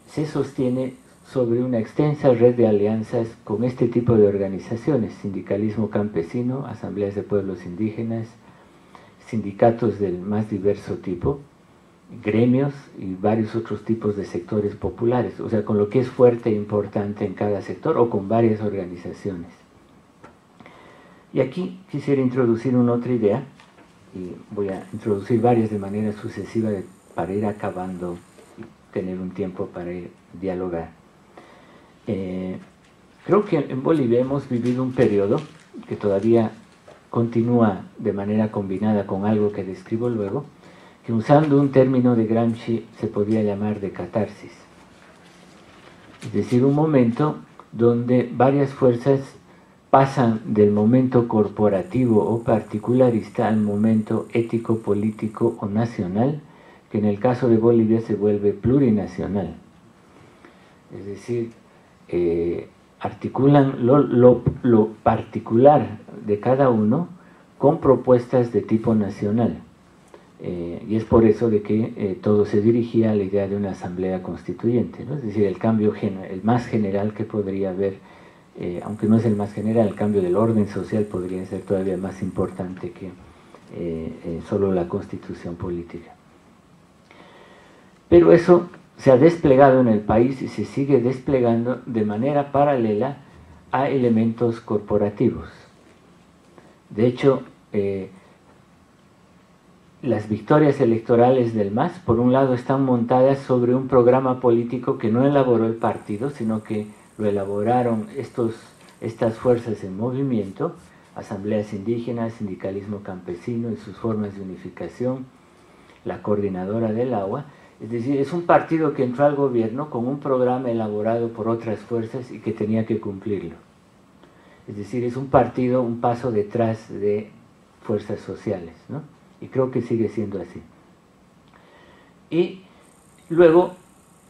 se sostiene sobre una extensa red de alianzas con este tipo de organizaciones: sindicalismo campesino, asambleas de pueblos indígenas, sindicatos del más diverso tipo, gremios y varios otros tipos de sectores populares, o sea, con lo que es fuerte e importante en cada sector o con varias organizaciones. Y aquí quisiera introducir una otra idea, y voy a introducir varias de manera sucesiva para ir acabando y tener un tiempo para ir dialogar. Creo que en Bolivia hemos vivido un periodo que todavía continúa de manera combinada con algo que describo luego, que usando un término de Gramsci se podría llamar de catarsis. Es decir, un momento donde varias fuerzas pasan del momento corporativo o particularista al momento ético, político o nacional, que en el caso de Bolivia se vuelve plurinacional. Es decir, articulan lo particular de cada uno con propuestas de tipo nacional. Y es por eso de que todo se dirigía a la idea de una asamblea constituyente, ¿no? Es decir, el cambio el más general que podría haber, aunque no es el más general, el cambio del orden social podría ser todavía más importante que solo la constitución política. Pero eso se ha desplegado en el país y se sigue desplegando de manera paralela a elementos corporativos. De hecho, las victorias electorales del MAS, por un lado, están montadas sobre un programa político que no elaboró el partido, sino que lo elaboraron estas fuerzas en movimiento, asambleas indígenas, sindicalismo campesino y sus formas de unificación, la coordinadora del agua. Es decir, es un partido que entró al gobierno con un programa elaborado por otras fuerzas y que tenía que cumplirlo. Es decir, es un partido un paso detrás de fuerzas sociales, ¿no? Y creo que sigue siendo así. Y luego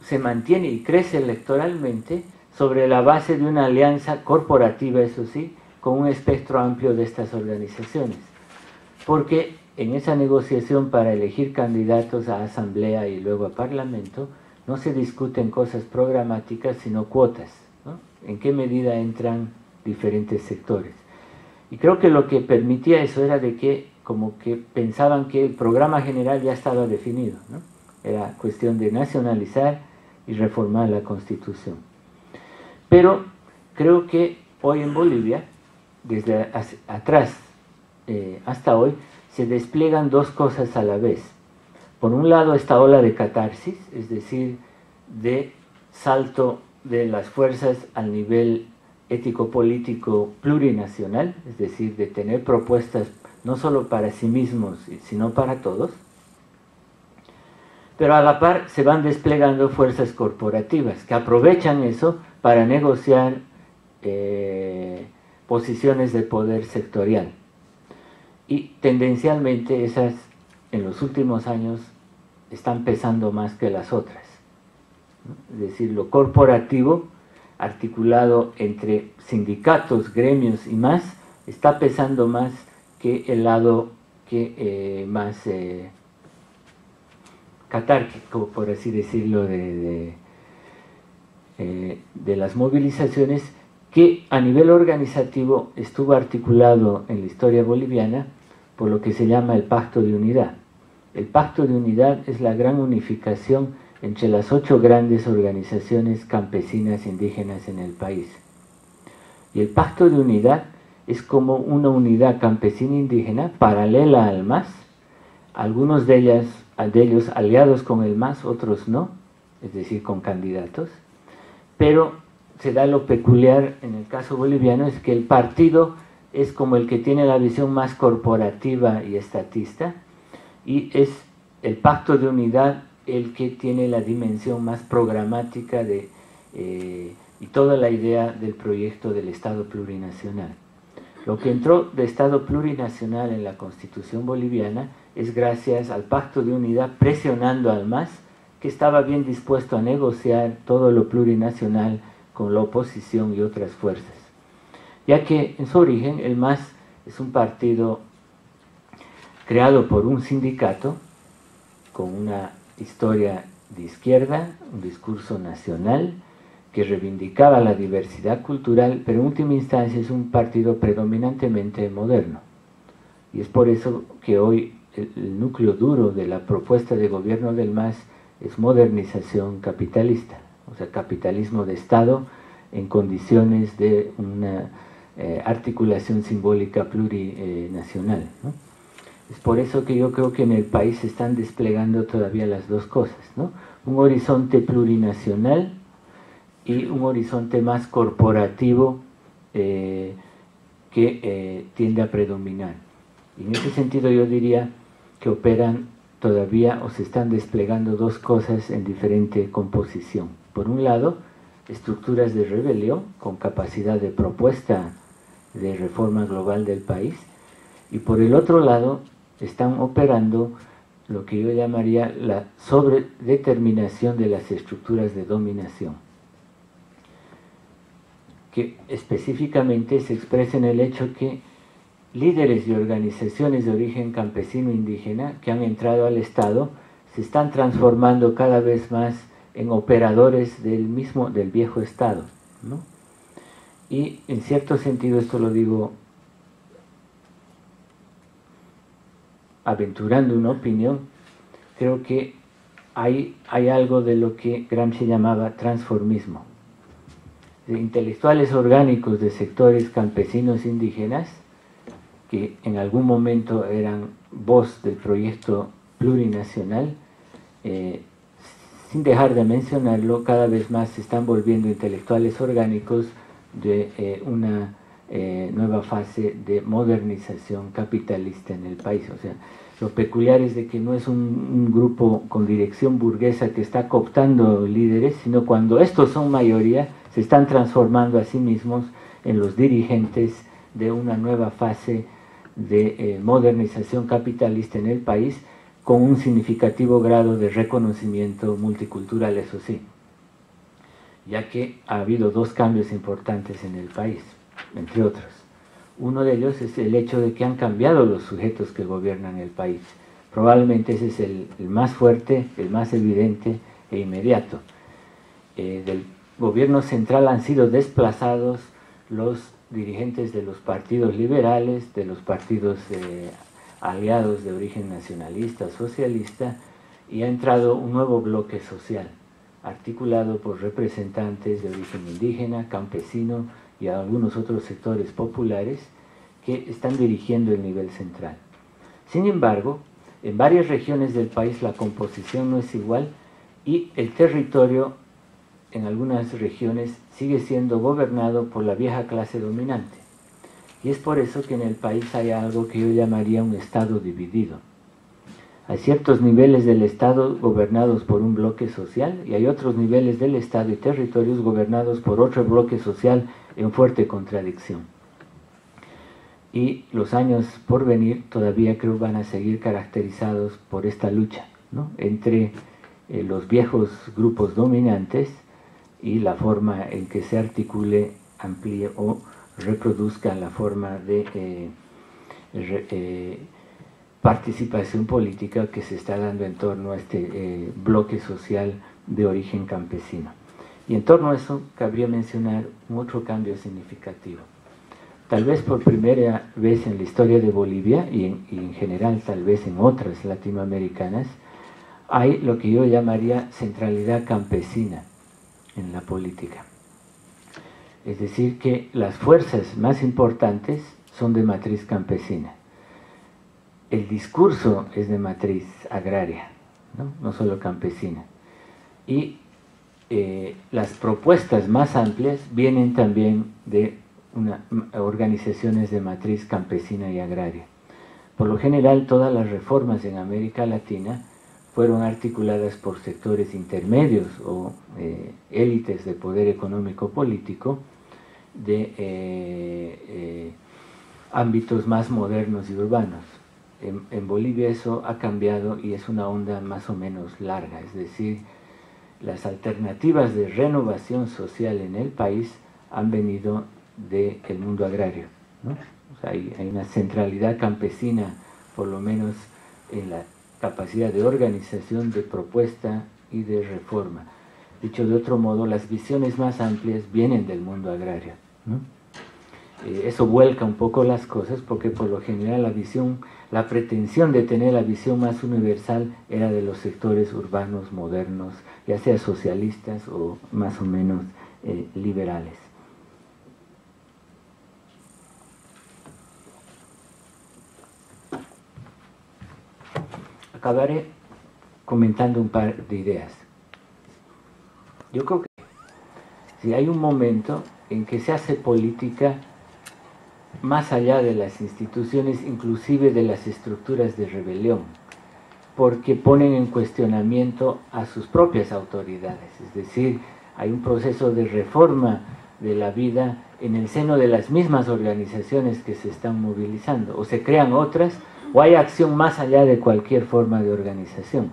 se mantiene y crece electoralmente sobre la base de una alianza corporativa, eso sí, con un espectro amplio de estas organizaciones. Porque en esa negociación para elegir candidatos a asamblea y luego a parlamento, no se discuten cosas programáticas, sino cuotas, ¿no? En qué medida entran diferentes sectores. Y creo que lo que permitía eso era de que como que pensaban que el programa general ya estaba definido, ¿no? Era cuestión de nacionalizar y reformar la Constitución. Pero creo que hoy en Bolivia, desde atrás hasta hoy, se despliegan dos cosas a la vez. Por un lado, esta ola de catarsis, es decir, de salto de las fuerzas al nivel ético-político plurinacional, es decir, de tener propuestas no solo para sí mismos, sino para todos. Pero a la par se van desplegando fuerzas corporativas que aprovechan eso para negociar posiciones de poder sectorial. Y tendencialmente esas, en los últimos años, están pesando más que las otras. Es decir, lo corporativo, articulado entre sindicatos, gremios y más, está pesando más que el lado más catárquico, por así decirlo, de las movilizaciones, que a nivel organizativo estuvo articulado en la historia boliviana por lo que se llama el Pacto de Unidad. El Pacto de Unidad es la gran unificación entre las 8 grandes organizaciones campesinas indígenas en el país. Y el Pacto de Unidad es como una unidad campesina indígena paralela al MAS, algunos de ellos aliados con el MAS, otros no, es decir, con candidatos, pero se da lo peculiar en el caso boliviano, es que el partido es como el que tiene la visión más corporativa y estatista, y es el Pacto de Unidad el que tiene la dimensión más programática y toda la idea del proyecto del Estado plurinacional. Lo que entró de Estado plurinacional en la Constitución boliviana es gracias al Pacto de Unidad presionando al MAS, que estaba bien dispuesto a negociar todo lo plurinacional con la oposición y otras fuerzas, ya que en su origen el MAS es un partido creado por un sindicato con una historia de izquierda, un discurso nacional que reivindicaba la diversidad cultural, pero en última instancia es un partido predominantemente moderno. Y es por eso que hoy el núcleo duro de la propuesta de gobierno del MAS es modernización capitalista, o sea, capitalismo de Estado en condiciones de una articulación simbólica plurinacional, ¿no? Es por eso que yo creo que en el país se están desplegando todavía las dos cosas, ¿no? Un horizonte plurinacional y un horizonte más corporativo que tiende a predominar. Y en ese sentido yo diría que operan todavía o se están desplegando dos cosas en diferente composición. Por un lado, estructuras de rebelión con capacidad de propuesta de reforma global del país, y por el otro lado están operando lo que yo llamaría la sobredeterminación de las estructuras de dominación, que específicamente se expresa en el hecho que líderes y organizaciones de origen campesino indígena que han entrado al Estado se están transformando cada vez más en operadores del viejo Estado, ¿no? Y en cierto sentido, esto lo digo aventurando una opinión, creo que hay algo de lo que Gramsci llamaba transformismo. De intelectuales orgánicos de sectores campesinos indígenas, que en algún momento eran voz del proyecto plurinacional, sin dejar de mencionarlo, cada vez más se están volviendo intelectuales orgánicos de una nueva fase de modernización capitalista en el país. O sea, lo peculiar es de que no es un grupo con dirección burguesa que está cooptando líderes, sino cuando estos son mayoría, se están transformando a sí mismos en los dirigentes de una nueva fase de modernización capitalista en el país, con un significativo grado de reconocimiento multicultural, eso sí, ya que ha habido dos cambios importantes en el país, entre otros. Uno de ellos es el hecho de que han cambiado los sujetos que gobiernan el país. Probablemente ese es el más fuerte, el más evidente e inmediato. Del gobierno central han sido desplazados los dirigentes de los partidos liberales, de los partidos aliados de origen nacionalista, socialista, y ha entrado un nuevo bloque social, articulado por representantes de origen indígena, campesino y algunos otros sectores populares que están dirigiendo el nivel central. Sin embargo, en varias regiones del país la composición no es igual y el territorio en algunas regiones sigue siendo gobernado por la vieja clase dominante. Y es por eso que en el país hay algo que yo llamaría un Estado dividido. Hay ciertos niveles del Estado gobernados por un bloque social y hay otros niveles del Estado y territorios gobernados por otro bloque social en fuerte contradicción. Y los años por venir todavía creo van a seguir caracterizados por esta lucha, ¿no?, entre los viejos grupos dominantes y la forma en que se articule, amplíe o reproduzca la forma de participación política que se está dando en torno a este bloque social de origen campesino. Y en torno a eso cabría mencionar un otro cambio significativo. Tal vez por primera vez en la historia de Bolivia y en general tal vez en otras latinoamericanas, hay lo que yo llamaría centralidad campesina en la política. Es decir, que las fuerzas más importantes son de matriz campesina. El discurso es de matriz agraria, no solo campesina. Y las propuestas más amplias vienen también de organizaciones de matriz campesina y agraria. Por lo general, todas las reformas en América Latina fueron articuladas por sectores intermedios o élites de poder económico-político de ámbitos más modernos y urbanos. En Bolivia eso ha cambiado y es una onda más o menos larga, es decir, las alternativas de renovación social en el país han venido del mundo agrario, ¿no? O sea, hay una centralidad campesina, por lo menos en la capacidad de organización, de propuesta y de reforma. Dicho de otro modo, las visiones más amplias vienen del mundo agrario, ¿no? Eso vuelca un poco las cosas, porque por lo general la pretensión de tener la visión más universal era de los sectores urbanos modernos, ya sea socialistas o más o menos liberales. Acabaré comentando un par de ideas. Yo creo que si hay un momento en que se hace política más allá de las instituciones, inclusive de las estructuras de rebelión, porque ponen en cuestionamiento a sus propias autoridades, es decir, hay un proceso de reforma de la vida en el seno de las mismas organizaciones que se están movilizando, o se crean otras, o hay acción más allá de cualquier forma de organización.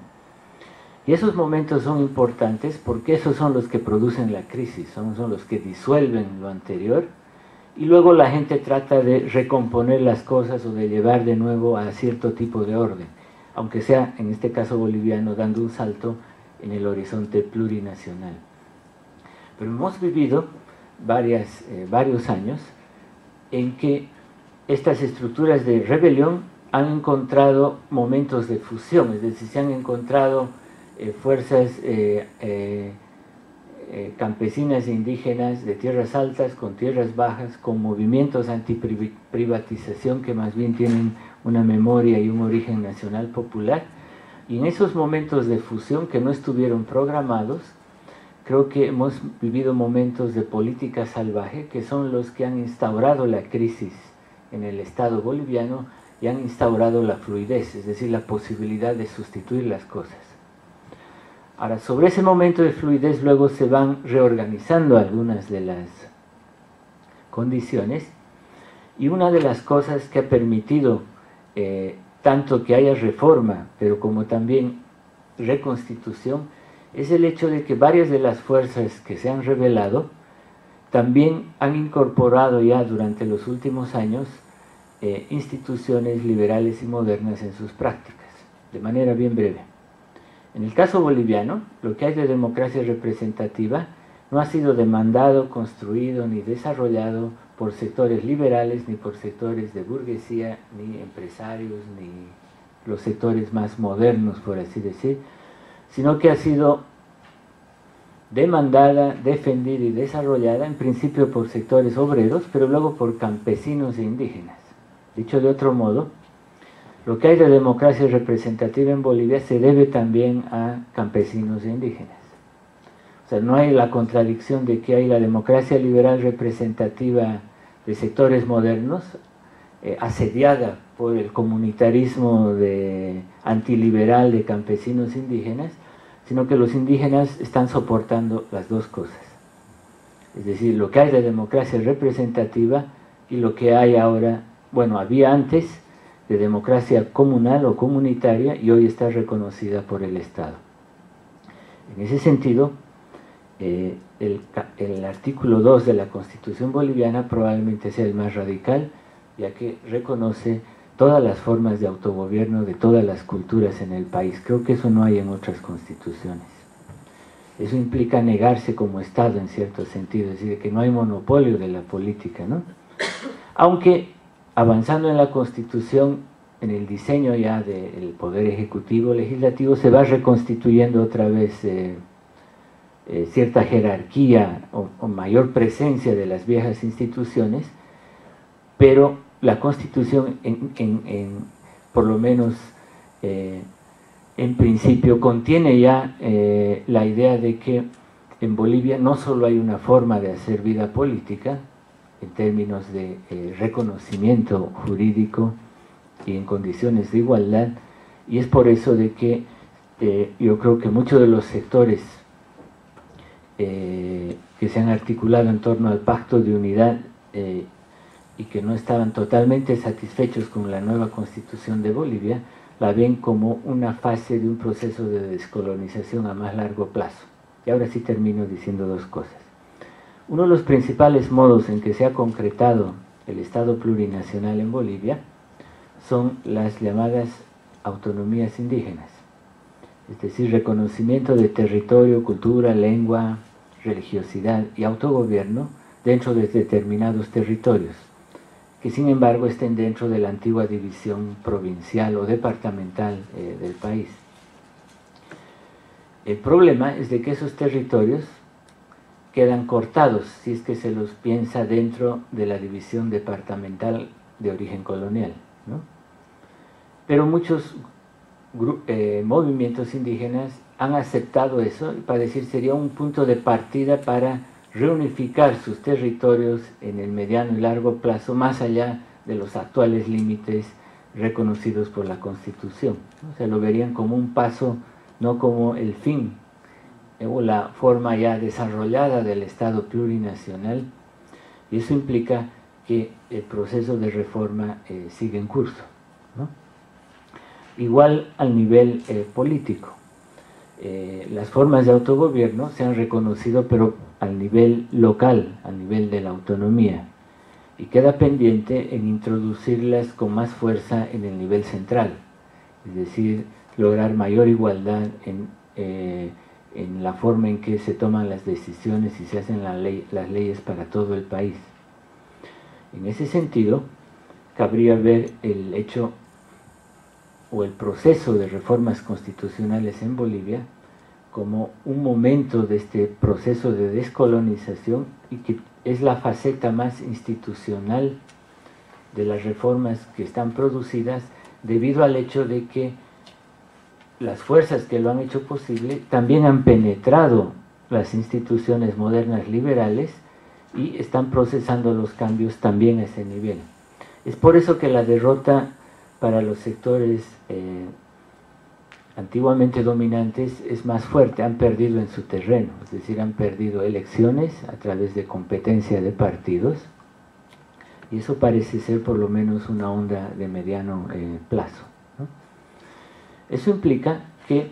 Y esos momentos son importantes porque esos son los que producen la crisis, son los que disuelven lo anterior, y luego la gente trata de recomponer las cosas o de llevar de nuevo a cierto tipo de orden, aunque sea, en este caso boliviano, dando un salto en el horizonte plurinacional. Pero hemos vivido varios años en que estas estructuras de rebelión han encontrado momentos de fusión, es decir, se han encontrado fuerzas campesinas e indígenas de tierras altas con tierras bajas, con movimientos antiprivatización que más bien tienen una memoria y un origen nacional popular, y en esos momentos de fusión que no estuvieron programados, creo que hemos vivido momentos de política salvaje que son los que han instaurado la crisis en el Estado boliviano y han instaurado la fluidez, es decir, la posibilidad de sustituir las cosas. Ahora, sobre ese momento de fluidez luego se van reorganizando algunas de las condiciones, y una de las cosas que ha permitido tanto que haya reforma, pero como también reconstitución, es el hecho de que varias de las fuerzas que se han rebelado también han incorporado ya durante los últimos años instituciones liberales y modernas en sus prácticas, de manera bien breve. En el caso boliviano, lo que hay de democracia representativa no ha sido demandado, construido ni desarrollado por sectores liberales, ni por sectores de burguesía, ni empresarios, ni los sectores más modernos, por así decir, sino que ha sido demandada, defendida y desarrollada en principio por sectores obreros, pero luego por campesinos e indígenas. Dicho de otro modo, lo que hay de democracia representativa en Bolivia se debe también a campesinos e indígenas. O sea, no hay la contradicción de que hay la democracia liberal representativa de sectores modernos, asediada por el comunitarismo antiliberal de campesinos e indígenas, sino que los indígenas están soportando las dos cosas. Es decir, lo que hay de democracia representativa y lo que hay ahora, bueno, había antes de democracia comunal o comunitaria y hoy está reconocida por el Estado. En ese sentido, el artículo 2 de la Constitución boliviana probablemente sea el más radical, ya que reconoce todas las formas de autogobierno de todas las culturas en el país. Creo que eso no hay en otras constituciones. Eso implica negarse como Estado en cierto sentido, es decir, que no hay monopolio de la política, ¿no? Aunque avanzando en la Constitución, en el diseño ya del Poder Ejecutivo, Legislativo, se va reconstituyendo otra vez cierta jerarquía o mayor presencia de las viejas instituciones, pero la Constitución, por lo menos en principio, contiene ya la idea de que en Bolivia no solo hay una forma de hacer vida política, en términos de reconocimiento jurídico y en condiciones de igualdad, y es por eso de que yo creo que muchos de los sectores que se han articulado en torno al Pacto de Unidad y que no estaban totalmente satisfechos con la nueva Constitución de Bolivia, la ven como una fase de un proceso de descolonización a más largo plazo. Y ahora sí termino diciendo dos cosas. Uno de los principales modos en que se ha concretado el Estado plurinacional en Bolivia son las llamadas autonomías indígenas, es decir, reconocimiento de territorio, cultura, lengua, religiosidad y autogobierno dentro de determinados territorios. que sin embargo estén dentro de la antigua división provincial o departamental del país. El problema es de que esos territorios quedan cortados si es que se los piensa dentro de la división departamental de origen colonial, ¿no? Pero muchos movimientos indígenas han aceptado eso, para decir sería un punto de partida para reunificar sus territorios en el mediano y largo plazo, más allá de los actuales límites reconocidos por la Constitución, ¿no? O sea, lo verían como un paso, no como el fin o la forma ya desarrollada del Estado plurinacional, y eso implica que el proceso de reforma sigue en curso, ¿no? Igual al nivel político. Las formas de autogobierno se han reconocido, pero al nivel local, al nivel de la autonomía, y queda pendiente en introducirlas con más fuerza en el nivel central, es decir, lograr mayor igualdad en la forma en que se toman las decisiones y se hacen las leyes para todo el país. En ese sentido, cabría ver el hecho o el proceso de reformas constitucionales en Bolivia como un momento de este proceso de descolonización, y que es la faceta más institucional de las reformas que están producidas, debido al hecho de que las fuerzas que lo han hecho posible también han penetrado las instituciones modernas liberales y están procesando los cambios también a ese nivel. Es por eso que la derrota para los sectores antiguamente dominantes es más fuerte, han perdido en su terreno, es decir, han perdido elecciones a través de competencia de partidos, y eso parece ser por lo menos una onda de mediano plazo, ¿no? Eso implica que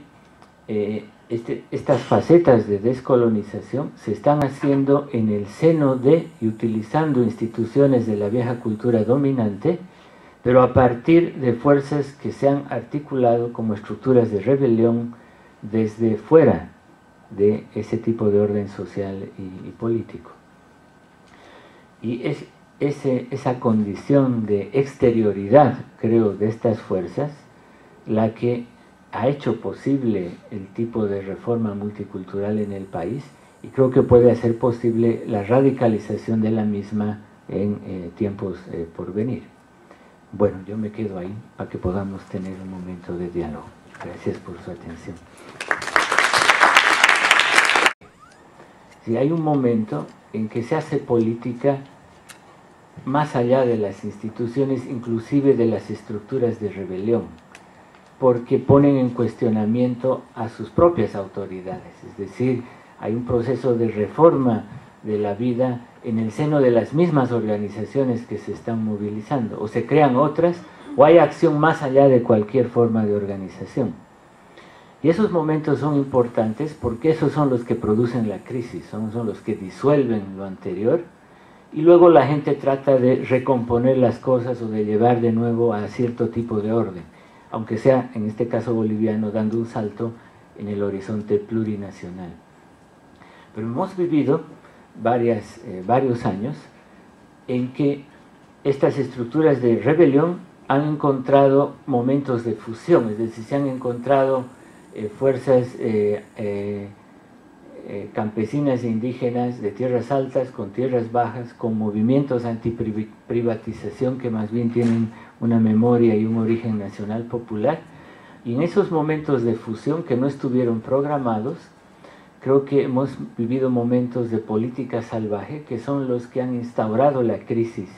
estas facetas de descolonización se están haciendo en el seno de y utilizando instituciones de la vieja cultura dominante, pero a partir de fuerzas que se han articulado como estructuras de rebelión desde fuera de ese tipo de orden social y político. Y es esa condición de exterioridad, creo, de estas fuerzas, la que ha hecho posible el tipo de reforma multicultural en el país, y creo que puede hacer posible la radicalización de la misma en tiempos por venir. Bueno, yo me quedo ahí para que podamos tener un momento de diálogo. Gracias por su atención. Si hay un momento en que se hace política más allá de las instituciones, inclusive de las estructuras de rebelión, porque ponen en cuestionamiento a sus propias autoridades, es decir, hay un proceso de reforma de la vida en el seno de las mismas organizaciones que se están movilizando, o se crean otras, o hay acción más allá de cualquier forma de organización. Y esos momentos son importantes porque esos son los que producen la crisis, son los que disuelven lo anterior, y luego la gente trata de recomponer las cosas o de llevar de nuevo a cierto tipo de orden, aunque sea, en este caso boliviano, dando un salto en el horizonte plurinacional. Pero hemos vivido varios años en que estas estructuras de rebelión han encontrado momentos de fusión, es decir, se han encontrado fuerzas campesinas e indígenas de tierras altas con tierras bajas, con movimientos antiprivatización que más bien tienen una memoria y un origen nacional popular, y en esos momentos de fusión que no estuvieron programados, creo que hemos vivido momentos de política salvaje que son los que han instaurado la crisis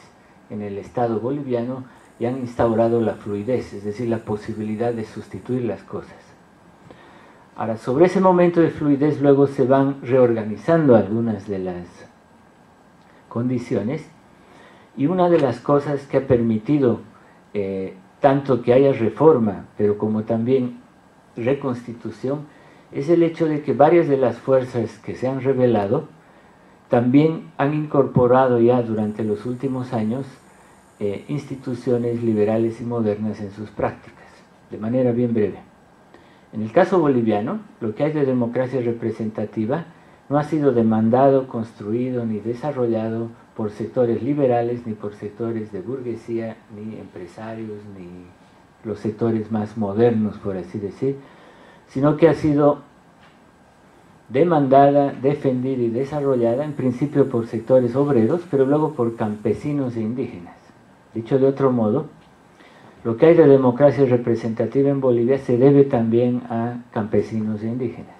en el Estado boliviano y han instaurado la fluidez, es decir, la posibilidad de sustituir las cosas. Ahora, sobre ese momento de fluidez luego se van reorganizando algunas de las condiciones, y una de las cosas que ha permitido tanto que haya reforma, pero como también reconstitución, es el hecho de que varias de las fuerzas que se han rebelado también han incorporado ya durante los últimos años instituciones liberales y modernas en sus prácticas, de manera bien breve. En el caso boliviano, lo que hay de democracia representativa no ha sido demandado, construido ni desarrollado por sectores liberales, ni por sectores de burguesía, ni empresarios, ni los sectores más modernos, por así decir, sino que ha sido demandada, defendida y desarrollada en principio por sectores obreros, pero luego por campesinos e indígenas. Dicho de otro modo, lo que hay de democracia representativa en Bolivia se debe también a campesinos e indígenas.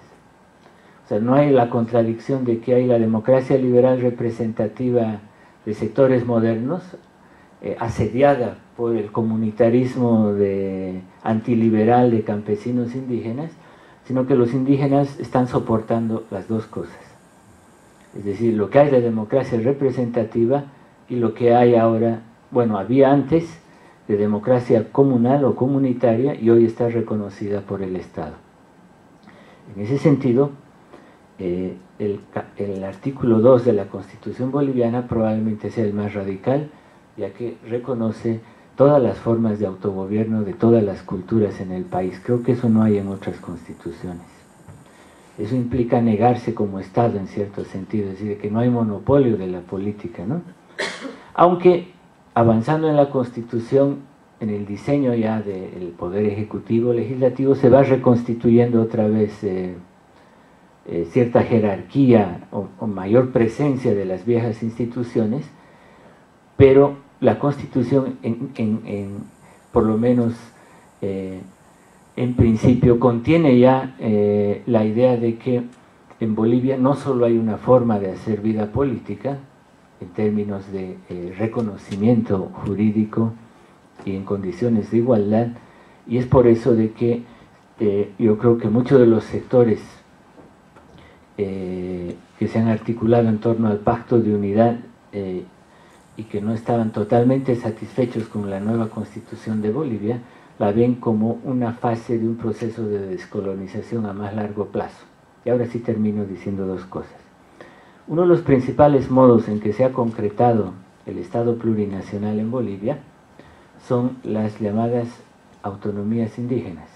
O sea, no hay la contradicción de que hay la democracia liberal representativa de sectores modernos, asediada por el comunitarismo antiliberal de campesinos e indígenas, sino que los indígenas están soportando las dos cosas. Es decir, lo que hay de democracia representativa y lo que hay ahora, bueno, había antes de democracia comunal o comunitaria y hoy está reconocida por el Estado. En ese sentido, el artículo 2 de la Constitución boliviana probablemente sea el más radical, ya que reconoce todas las formas de autogobierno de todas las culturas en el país. Creo que eso no hay en otras constituciones. Eso implica negarse como Estado en cierto sentido, es decir, que no hay monopolio de la política, ¿no? Aunque avanzando en la Constitución, en el diseño ya del Poder Ejecutivo, Legislativo, se va reconstituyendo otra vez cierta jerarquía o mayor presencia de las viejas instituciones, pero la Constitución, por lo menos en principio, contiene ya la idea de que en Bolivia no solo hay una forma de hacer vida política, en términos de reconocimiento jurídico y en condiciones de igualdad, y es por eso de que yo creo que muchos de los sectores que se han articulado en torno al Pacto de Unidad y que no estaban totalmente satisfechos con la nueva Constitución de Bolivia, la ven como una fase de un proceso de descolonización a más largo plazo. Y ahora sí termino diciendo dos cosas. Uno de los principales modos en que se ha concretado el Estado plurinacional en Bolivia son las llamadas autonomías indígenas,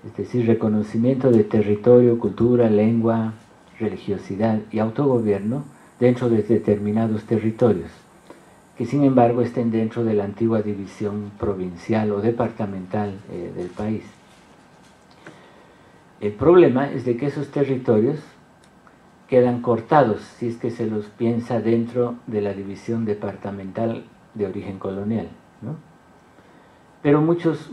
es decir, reconocimiento de territorio, cultura, lengua, religiosidad y autogobierno dentro de determinados territorios, que sin embargo estén dentro de la antigua división provincial o departamental del país. El problema es de que esos territorios quedan cortados si es que se los piensa dentro de la división departamental de origen colonial, ¿no? Pero muchos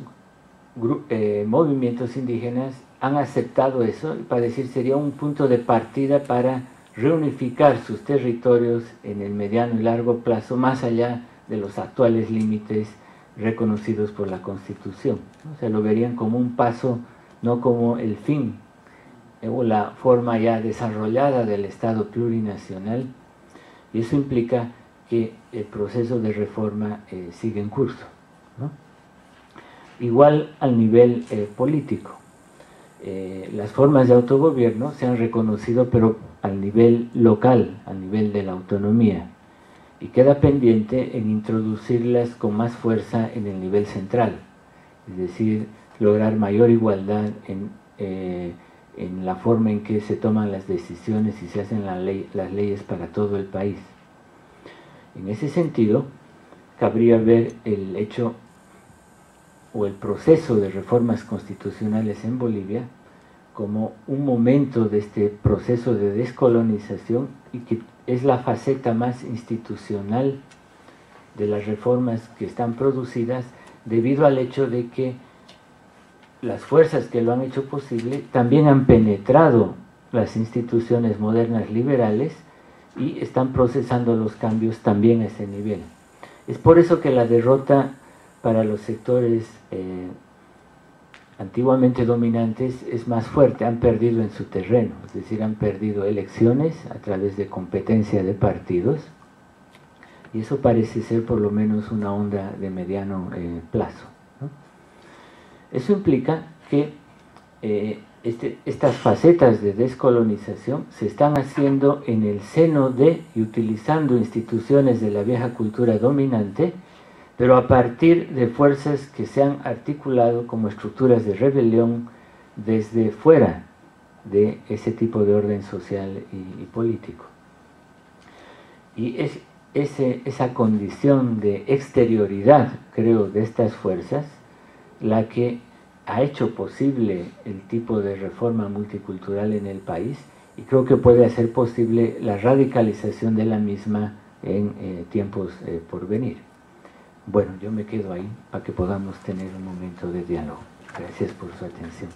movimientos indígenas han aceptado eso, para decir sería un punto de partida para reunificar sus territorios en el mediano y largo plazo, más allá de los actuales límites reconocidos por la Constitución, ¿no? O sea, lo verían como un paso, no como el fin o la forma ya desarrollada del Estado plurinacional, y eso implica que el proceso de reforma sigue en curso, ¿no? Igual al nivel político. Las formas de autogobierno se han reconocido, pero al nivel local, al nivel de la autonomía, y queda pendiente en introducirlas con más fuerza en el nivel central, es decir, lograr mayor igualdad en la forma en que se toman las decisiones y se hacen las leyes para todo el país. En ese sentido, cabría ver el hecho o el proceso de reformas constitucionales en Bolivia como un momento de este proceso de descolonización, y que es la faceta más institucional de las reformas que están producidas, debido al hecho de que las fuerzas que lo han hecho posible también han penetrado las instituciones modernas liberales y están procesando los cambios también a ese nivel. Es por eso que la derrota para los sectores antiguamente dominantes es más fuerte, han perdido en su terreno, es decir, han perdido elecciones a través de competencia de partidos, y eso parece ser por lo menos una onda de mediano plazo, ¿no? Eso implica que estas facetas de descolonización se están haciendo en el seno de y utilizando instituciones de la vieja cultura dominante, pero a partir de fuerzas que se han articulado como estructuras de rebelión desde fuera de ese tipo de orden social y político. Y es esa condición de exterioridad, creo, de estas fuerzas, la que ha hecho posible el tipo de reforma multicultural en el país, y creo que puede hacer posible la radicalización de la misma en tiempos por venir. Bueno, yo me quedo ahí para que podamos tener un momento de diálogo. Gracias por su atención.